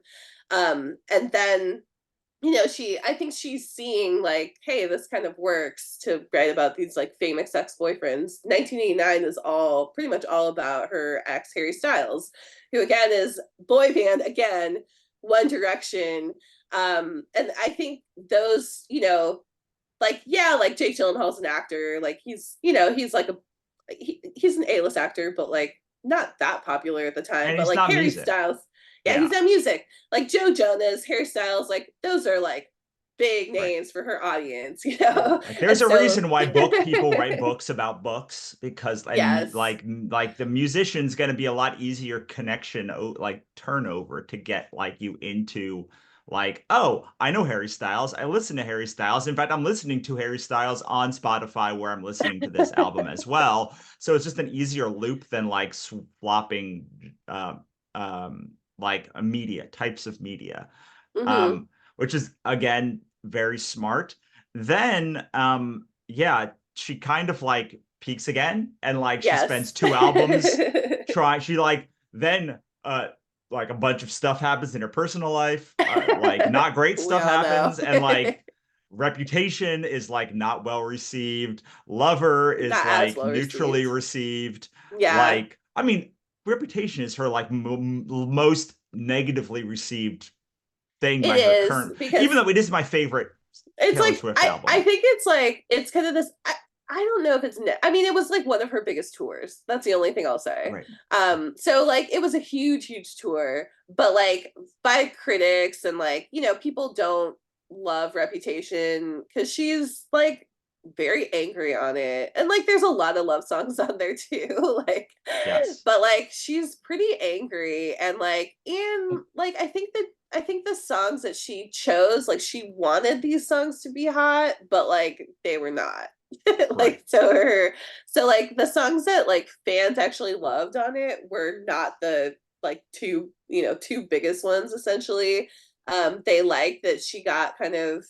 And then I think she's seeing like, hey, this kind of works to write about these like famous ex-boyfriends. 1989 is all pretty much all about her ex Harry Styles, who again is boy band again, One Direction. And I think those, like yeah, like Jake Gyllenhaal's an actor, like he's like he's an A-list actor, but like not that popular at the time. And But he's like not Harry music. Styles, yeah, he's Yeah. on music. Like Joe Jonas, Harry Styles, like those are like big Right. names for her audience, Yeah, like and there's a so reason why book people write books about books because yes, like the musician's going to be a lot easier connection like turnover to get like you into like, oh, I know Harry Styles. I listen to Harry Styles. In fact, I'm listening to Harry Styles on Spotify where I'm listening to this album as well. So it's just an easier loop than like swapping like a media types of media. mm-hmm. Um which is again very smart. Then yeah, she kind of like peaks again and like she spends Yes. 2 albums she like then like a bunch of stuff happens in her personal life, like not great We stuff all know. happens, and like Reputation is like not well received. Lover is Not as like well neutrally received. received. Yeah, Like, I mean, Reputation is her like most negatively received thing it by her is current, even because though it is my favorite it's Taylor like Swift I album. think it's like it's kind of this. I don't know if it's. I mean, it was like one of her biggest tours. That's the only thing I'll say. Right. So like it was a huge tour, but like by critics and like people don't love Reputation because she's like very angry on it, and like there's a lot of love songs on there too. Like, Yes. but like she's pretty angry, and like I think the songs that she chose, like she wanted these songs to be hot, but like they were not. Right. Like so like the songs that like fans actually loved on it were not the like two biggest ones essentially. They liked that she got kind of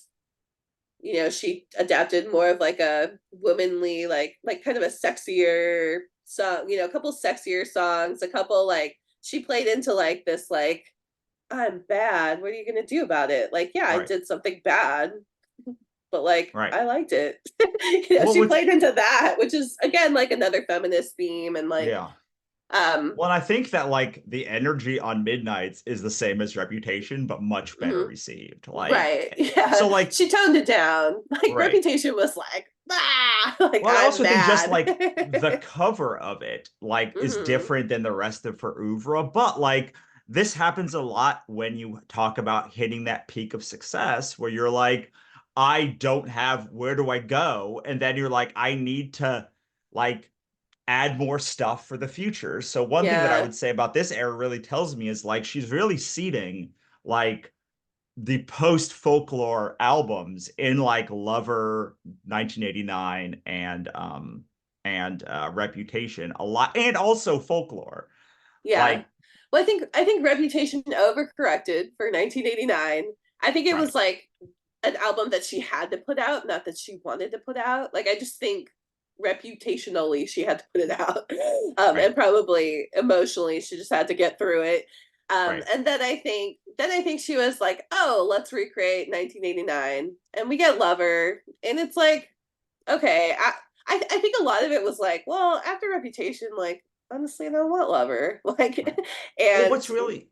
she adapted more of like a womanly like kind of a sexier song, a couple sexier songs, a couple like she played into like this like I'm bad. What are you going to do about it? Like, yeah, I Right. did something bad, but like, Right. I liked it. Well, She what's played into that, which is again like another feminist theme, and like, yeah. um, Well, and I think that like the energy on Midnights is the same as Reputation, but much better mhm. received. Right, Like, yeah, so like, she toned it down. Like, right. Reputation was like, like Well, I I'm also think just mad. like the cover of it, like, is Hmm. different than the rest of her oeuvre. But like, this happens a lot when you talk about hitting that peak of success, where you're like, I don't have where do I go? And then you're like, I need to like add more stuff for the future. So one thing that I Yeah, would say about this era really tells me is like she's really seeding like the post folklore albums in like Lover 1989 and Reputation a lot, and also folklore. yeah. Like, Well, I think Reputation overcorrected for 1989. I think it was right, like an album that she had to put out, not that she wanted to put out. Like I just think reputationally she had to put it out, right, and probably emotionally she just had to get through it. right, And then I think she was like, oh, let's recreate 1989, and we get Lover, and it's like, okay, I think a lot of it was like, well, after Reputation, like honestly, I don't want Lover, like, right. Well, and what's really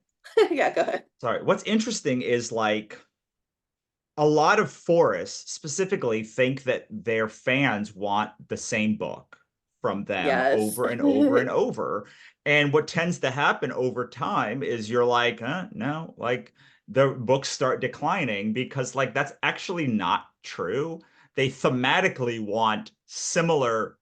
yeah, go ahead. sorry, what's interesting is like a lot of forests specifically think that their fans want the same book from them Yes. over and over and over. And what tends to happen over time is you're like, no, like the books start declining because like that's actually not true. They thematically want similar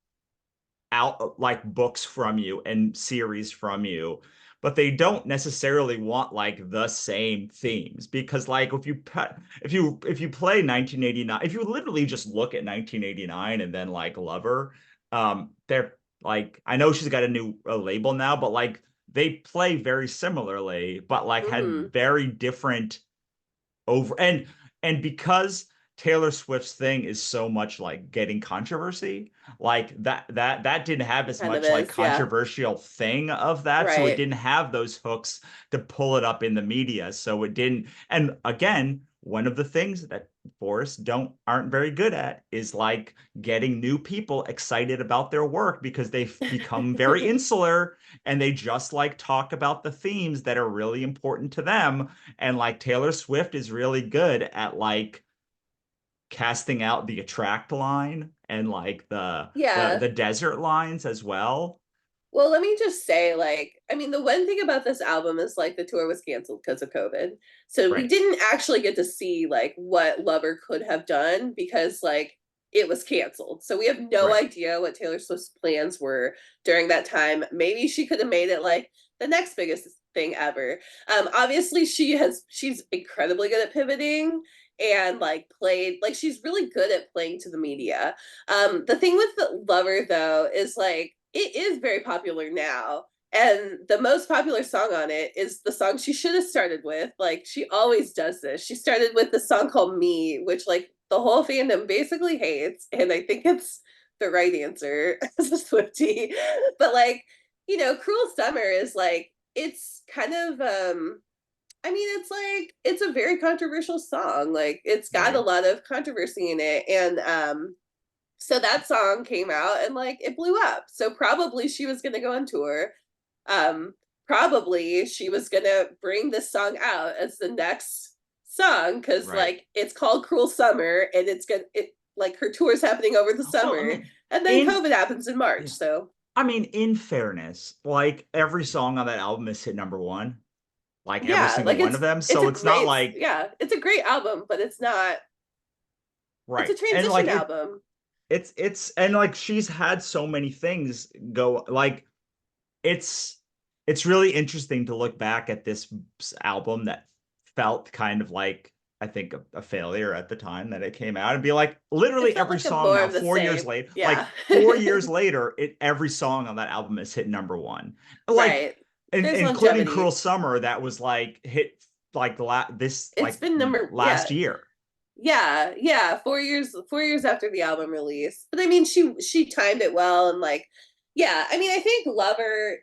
out like books from you and series from you, but they don't necessarily want like the same themes because like if you play 1989, if you literally just look at 1989 and then like Lover, they're like I know she's got a label now, but like they play very similarly, but like had Hmm. very different over and because Taylor Swift's thing is so much like getting controversy, like that didn't have It as kind of much like is, yeah. controversial thing of that, so it Right. didn't have those hooks to pull it up in the media. So it didn't. And again, one of the things that forests don't aren't very good at is like getting new people excited about their work because they've become very insular and they just like talk about the themes that are really important to them, and like Taylor Swift is really good at like casting out the attract line and like Yeah. the desert lines as well. Well, let me just say, like, I mean, the one thing about this album is like the tour was canceled because of COVID. So we Right, didn't actually get to see like what Lover could have done because like it was canceled. So we have no right. idea what Taylor Swift's plans were during that time. Maybe she could have made it like the next biggest thing ever. Obviously she's incredibly good at pivoting and like played like she's really good at playing to the media. The thing with the Lover though is like it is very popular now. And the most popular song on it is the song she should have started with. Like she always does this. She started with the song called Me, which like the whole fandom basically hates. And I think it's the right answer as a Swiftie. But like, Cruel Summer is like it's kind of I mean, it's like it's a very controversial song. Like it's got a Right. lot of controversy in it. And so that song came out and like it blew up. So probably she was going to go on tour. Um, Probably she was going to bring this song out as the next song because Right. like it's called Cruel Summer and it's going to, it like her tour is happening over the Well, summer. And then in COVID happens in March. yeah. So I mean, in fairness, like every song on that album is hit number one, like every yeah, single like one of them. it's So a it's not great, like yeah, it's a great album, but it's not, it's right. a And like transition album. it's and like she's had so many things go like it's it's really interesting to look back at this album that felt kind of like I think a failure at the time that it came out and be like It literally felt every like a song more now of the 4 years same. later, Yeah. like 4 years later, every song on that album is hit number one, like Right. There's including Cruel longevity. Summer that was like hit like this It's like been last year. yeah, 4 years after the album release. But I mean she timed it well and like yeah, I mean I think Lover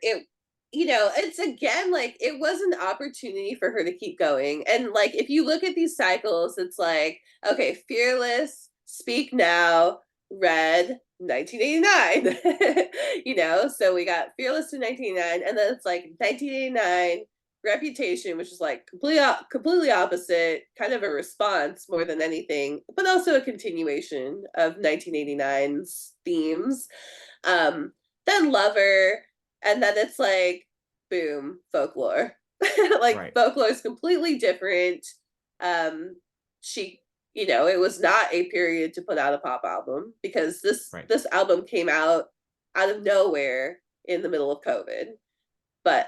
it's again like it was an opportunity for her to keep going. And like if you look at these cycles, it's like, okay, Fearless, Speak Now, Red, 1989. So we got Fearless in 1989 and then it's like 1989 Reputation, which is like completely opposite, kind of a response more than anything, but also a continuation of 1989's themes. Um, then Lover, and then it's like boom, Folklore. Like Right, Folklore is completely different. She, it was not a period to put out a pop album because this right. this album came out of nowhere in the middle of COVID, but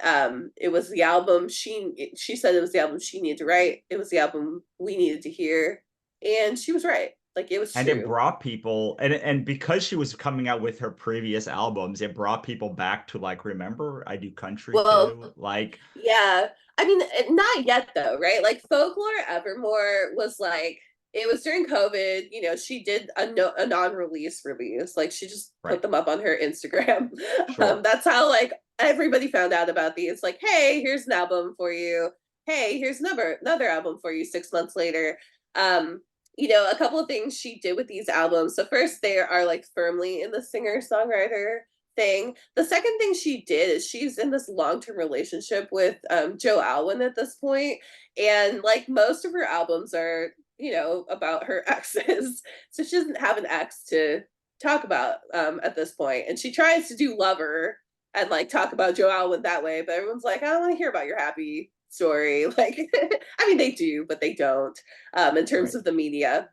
it was the album she said it was the album she needed to write. It was the album we needed to hear, and she was right. Like it was And it true. brought people and because she was coming out with her previous albums, it brought people back to like remember I Do Country Well, too. Like yeah, I mean not yet though, right? Like Folklore Evermore was like it was during COVID. She did a non-release release. Like she just put right, them up on her Instagram. sure. That's how like everybody found out about these. Like, hey, here's an album for you. Hey, here's another album for you 6 months later. Um, a couple of things she did with these albums. So first, they are like firmly in the singer-songwriter thing. The second thing she did is she's in this long-term relationship with Joe Alwyn at this point, and like most of her albums are about her exes, so she doesn't have an ex to talk about at this point, and she tries to do Lover and like talk about Joe Alwyn that way, but everyone's like, I don't want to hear about your happy story. Like, I mean, they do, but they don't in terms Right. of the media.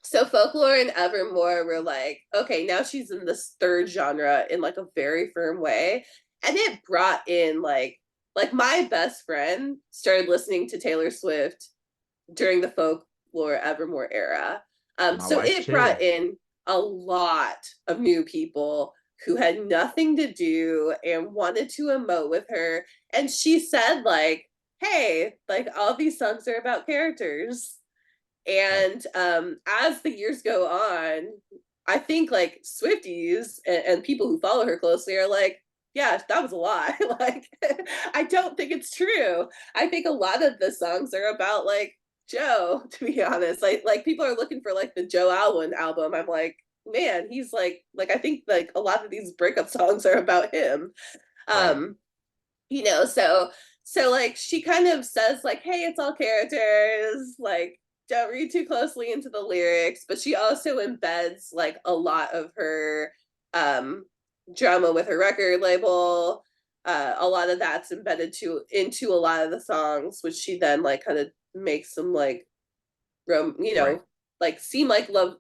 So Folklore and Evermore were like, okay, now she's in this third genre in like a very firm way. And it brought in like like my best friend started listening to Taylor Swift during the folklore Evermore era. My So wife it too. brought in a lot of new people who had nothing to do and wanted to emote with her. And she said, like, hey, like all these songs are about characters. Right. And as the years go on, I think like Swifties and people who follow her closely are like, yeah, that was a lie. Like, I don't think it's true. I think a lot of the songs are about like Joe, to be honest. Like people are looking for like the Joe Alwyn album. I'm like, man, he's like I think like a lot of these breakup songs are about him. Right. Um, so like she kind of says like, hey, it's all characters, like don't read too closely into the lyrics, but she also embeds like a lot of her um drama with her record label. A lot of that's embedded into a lot of the songs, which she then like kind of makes them like you Right. know, like seem like love,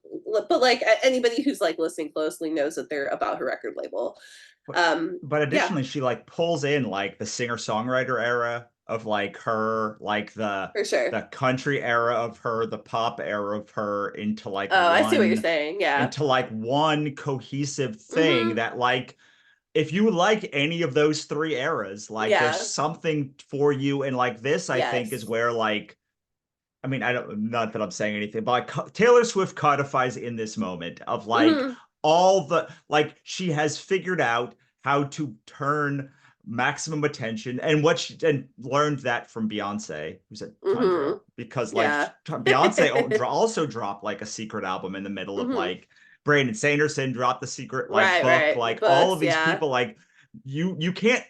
but like anybody who's like listening closely knows that they're about her record label. But um but yeah, additionally, she like pulls in like the singer-songwriter era of like her, like for sure. the country era of her, the pop era of her Oh, I see what you're saying. Yeah. into like one cohesive thing Mm-hmm. that like if you like any of those three eras, like there's Yeah. something for you. And like this, I think, is Yes. where like I mean, I don't, not that I'm saying anything, but like Taylor Swift codifies in this moment of like Mm-hmm. all the, like she has figured out how to turn maximum attention and what she and learned that from Beyonce, who's a Tundra, Mm-hmm. because like Yeah. Beyonce also dropped like a secret album in the middle of Mm-hmm. like Brandon Sanderson dropped the secret like Right, book, right. like all of Books, these yeah. people like you can't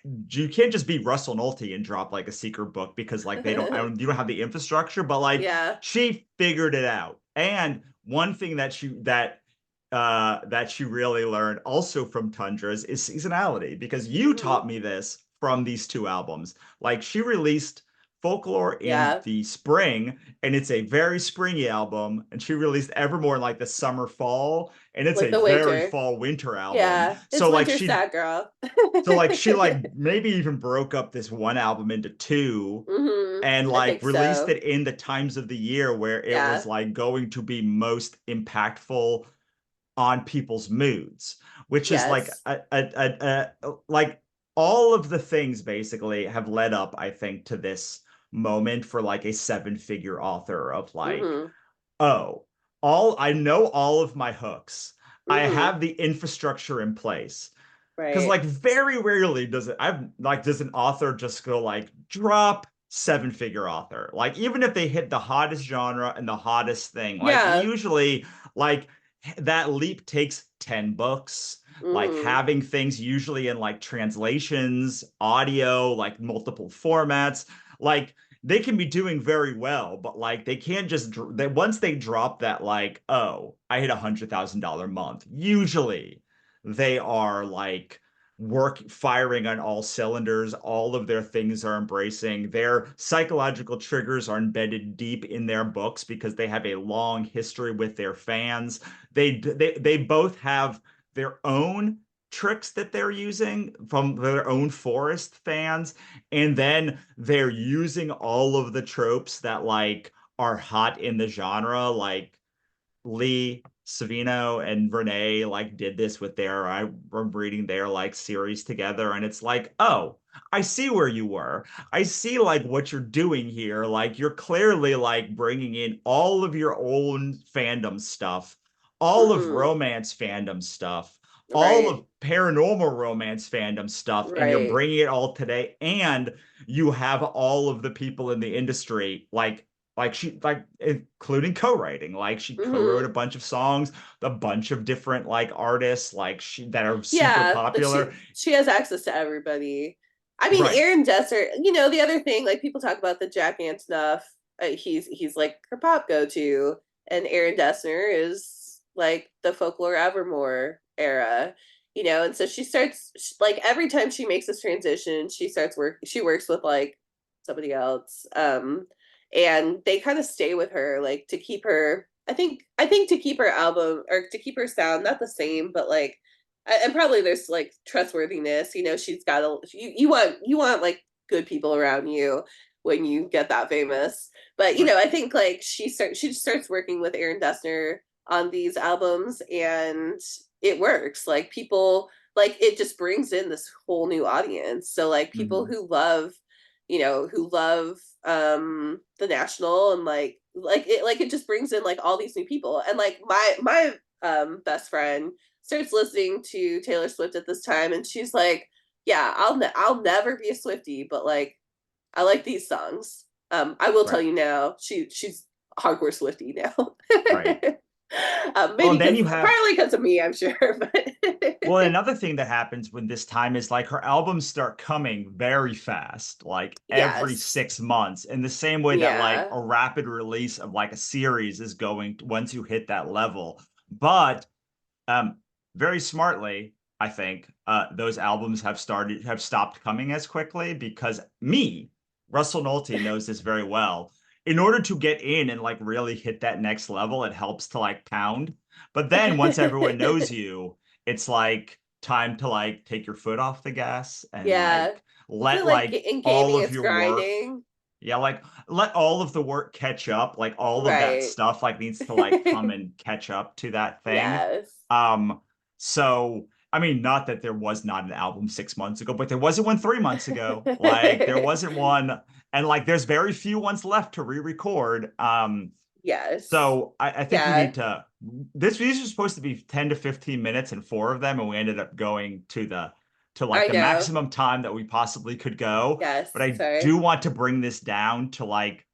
just be Russell Nolte and drop like a secret book because like they don't I don't you don't have the infrastructure, but like Yeah. she figured it out. And one thing that she really learned also from Tundras is seasonality because you Mm-hmm. taught me this from these two albums. Like she released Folklore in Yeah. the spring and it's a very springy album, and she released Evermore in like the summer fall and it's Like a the very winter. fall winter album. Yeah. It's winter sad girl. So like she like maybe even broke up this one album into two Mm-hmm. and I like think released so. it in the times of the year where it was Yeah. like going to be most impactful on people's moods, which is like Yes. like all of the things basically have led up, I think, to this moment for like a seven-figure author of like, Mm-hmm. oh, all I know all of my hooks. I Mm-hmm. have the infrastructure in place. Because Right. like very rarely does an author just go like drop seven-figure author. Like even if they hit the hottest genre and the hottest thing, like Yeah. usually like that leap takes 10 books. Like Mm-hmm. having things usually in like translations, audio, like multiple formats. Like they can be doing very well, but like they can't just they once they drop that like, oh, I hit $100,000 month. Usually they are like work firing on all cylinders. All of their things are embracing. Their psychological triggers are embedded deep in their books because they have a long history with their fans. They both have their own tricks that they're using from their own Forest fans, and then they're using all of the tropes that like are hot in the genre, like Lee Savino and Renee like did this with their I'm reading their like series together, and it's like, oh, I see where you were. I see like what you're doing here. Like you're clearly like bringing in all of your own fandom stuff, all of Mm-hmm. romance fandom stuff, all Right. of paranormal romance fandom stuff, and you're Right. bringing it all today, and you have all of the people in the industry like she like including co-writing, like she co-wrote a Mm-hmm. bunch of songs, a bunch of different like artists like she that are super Yeah, like popular. she has access to everybody. I mean, Right. Aaron Desser, the other thing, like people talk about the Jack Antonoff, he's like her pop go-to, and Aaron Dessner is like the folklore Evermore era, and so she starts like every time she makes this transition, she works with like somebody else. And they kind of stay with her like to keep her I think to keep her album or to keep her sound not the same, but like and probably there's like trustworthiness. She's got a you want like good people around you when you get that famous. But Right. I think like she starts working with Aaron Dessner on these albums, and it works. Like people, like it just brings in this whole new audience. So like people Mhm. who love, who love the National, and it just brings in like all these new people. And like my best friend starts listening to Taylor Swift at this time, and she's like, yeah, I'll never be a Swiftie, but like I like these songs. I will tell Right. you now, she's hardcore Swiftie now. Right. Well, Maybe and then because you have partly because of me, I'm sure. But well, another thing that happens when this time is like her albums start coming very fast, like every yes, 6 months, in the same way that like yeah, a rapid release of like a series is going once you hit that level. But um, very smartly, I think those albums have stopped coming as quickly because Russell Nolte knows this very well. In order to get in and like really hit that next level, it helps to like pound. But then once everyone knows you, it's like time to like take your foot off the gas and yeah. like I feel let like like in all gaming, of it's your work, grinding, yeah, like let all of the work catch up, like all of that right? stuff like needs to like come and catch up to that thing. Yes. Um, so I mean, not that there was not an album 6 months ago, but there wasn't one 3 months ago. Like there wasn't one, and like there's very few ones left to re-record. Yes. So I think we Yeah, need to these are supposed to be 10 to 15 minutes and four of them, and we ended up going to like I the know. maximum time that we possibly could go. But Yes. I Sorry. do want to bring this down to like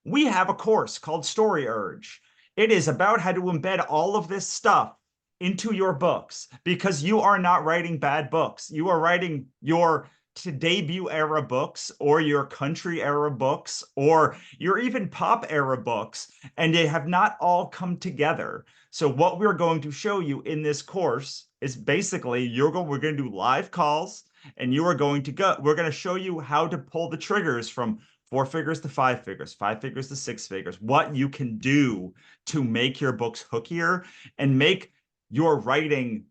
we have a course called Story Urge. It is about how to embed all of this stuff into your books because you are not writing bad books. You are writing your to debut era books or your country era books or your even pop era books, and they have not all come together. So what we're going to show you in this course is basically we're going to do live calls and you are going to go we're going to show you how to pull the triggers from 4 figures to 5 figures, 5 figures to 6 figures, what you can do to make your books hookier and make your writing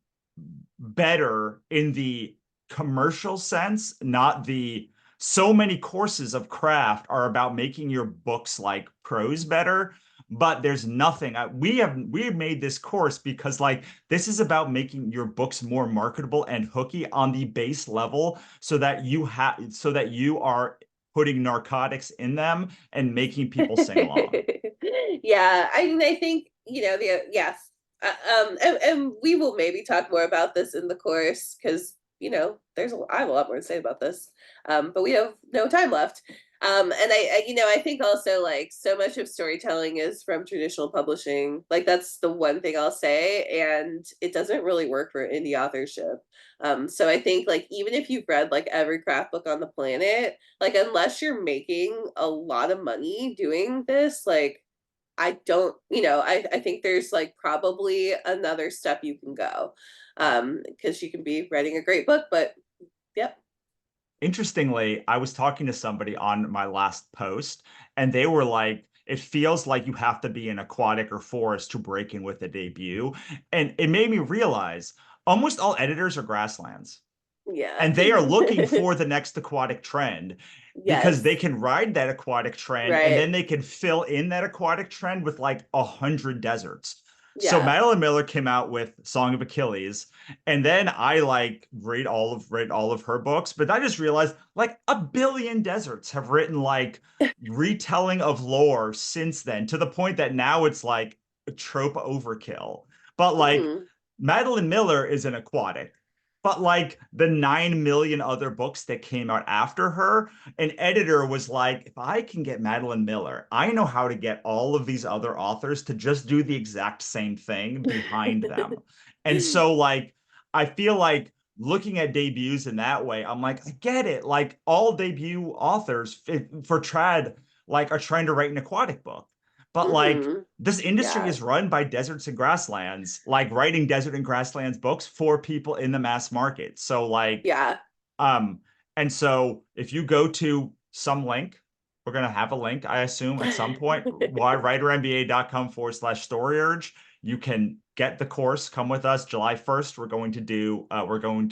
better in the commercial sense, not the so many courses of craft are about making your books like prose better, but there's nothing we have made this course because like this is about making your books more marketable and hooky on the base level so that you are putting narcotics in them and making people sing along. Yeah, I mean, I think the yes, and we will maybe talk more about this in the course because I have a lot more to say about this, but we have no time left. And I think also like so much of storytelling is from traditional publishing. Like that's the one thing I'll say, and it doesn't really work for indie authorship. So I think like even if you've read like every craft book on the planet, like unless you're making a lot of money doing this, like I don't, I think there's like probably another step you can go. Because you can be writing a great book, but yep. Interestingly, I was talking to somebody on my last post, and they were like, it feels like you have to be in aquatic or forest to break in with a debut. And it made me realize almost all editors are grasslands Yeah. and they are looking for the next aquatic trend because they Yes. can ride that aquatic trend and Right. then they can fill in that aquatic trend with like 100 deserts. So Yeah. Madeline Miller came out with Song of Achilles, and then I like read all of her books, but I just realized like a billion deserts have written like retelling of lore since then to the point that now it's like a trope overkill. But like Hmm. Madeline Miller is an aquatic. But like the 9 million other books that came out after her, an editor was like, if I can get Madeline Miller, I know how to get all of these other authors to just do the exact same thing behind them. And so like I feel like looking at debuts in that way, I'm like, I get it. Like all debut authors for trad like are trying to write an aquatic book. But like Hmm. this industry Yeah. is run by deserts and grasslands, like writing desert and grasslands books for people in the mass market. So like, Yeah. um, and so if you go to some link, we're gonna have a link, I assume, at some point, writermba.com/story urge. You can get the course, come with us July 1st. We're going to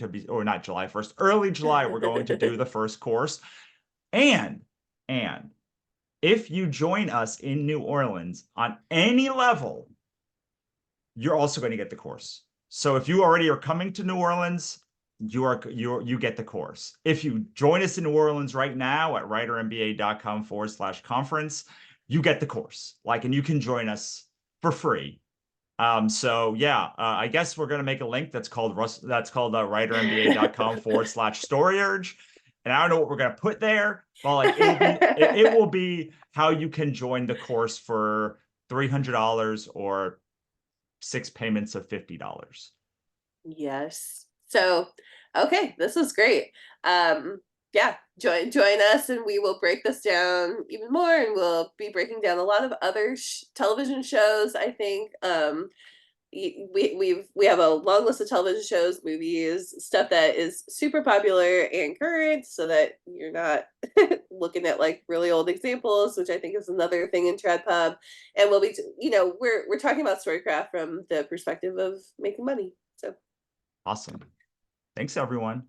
be, or not July 1st, early July, we're going to do the first course. And and if you join us in New Orleans on any level, you're also going to get the course. So if you already are coming to New Orleans, you get the course. If you join us in New Orleans right now at writermba.com/conference, you get the course. Like, and you can join us for free. So yeah, I guess we're gonna make a link that's called writermba.com/story urge. And I don't know what we're gonna put there, but like it will be how you can join the course for $300 or 6 payments of $50. Yes. So, okay, this was great. Yeah, join us, and we will break this down even more, and we'll be breaking down a lot of other television shows. I think we have a long list of television shows, movies, stuff that is super popular and current, so that you're not looking at like really old examples, which I think is another thing in Trad Pub. And we'll be, we're talking about Storycraft from the perspective of making money. So Awesome. Thanks, everyone.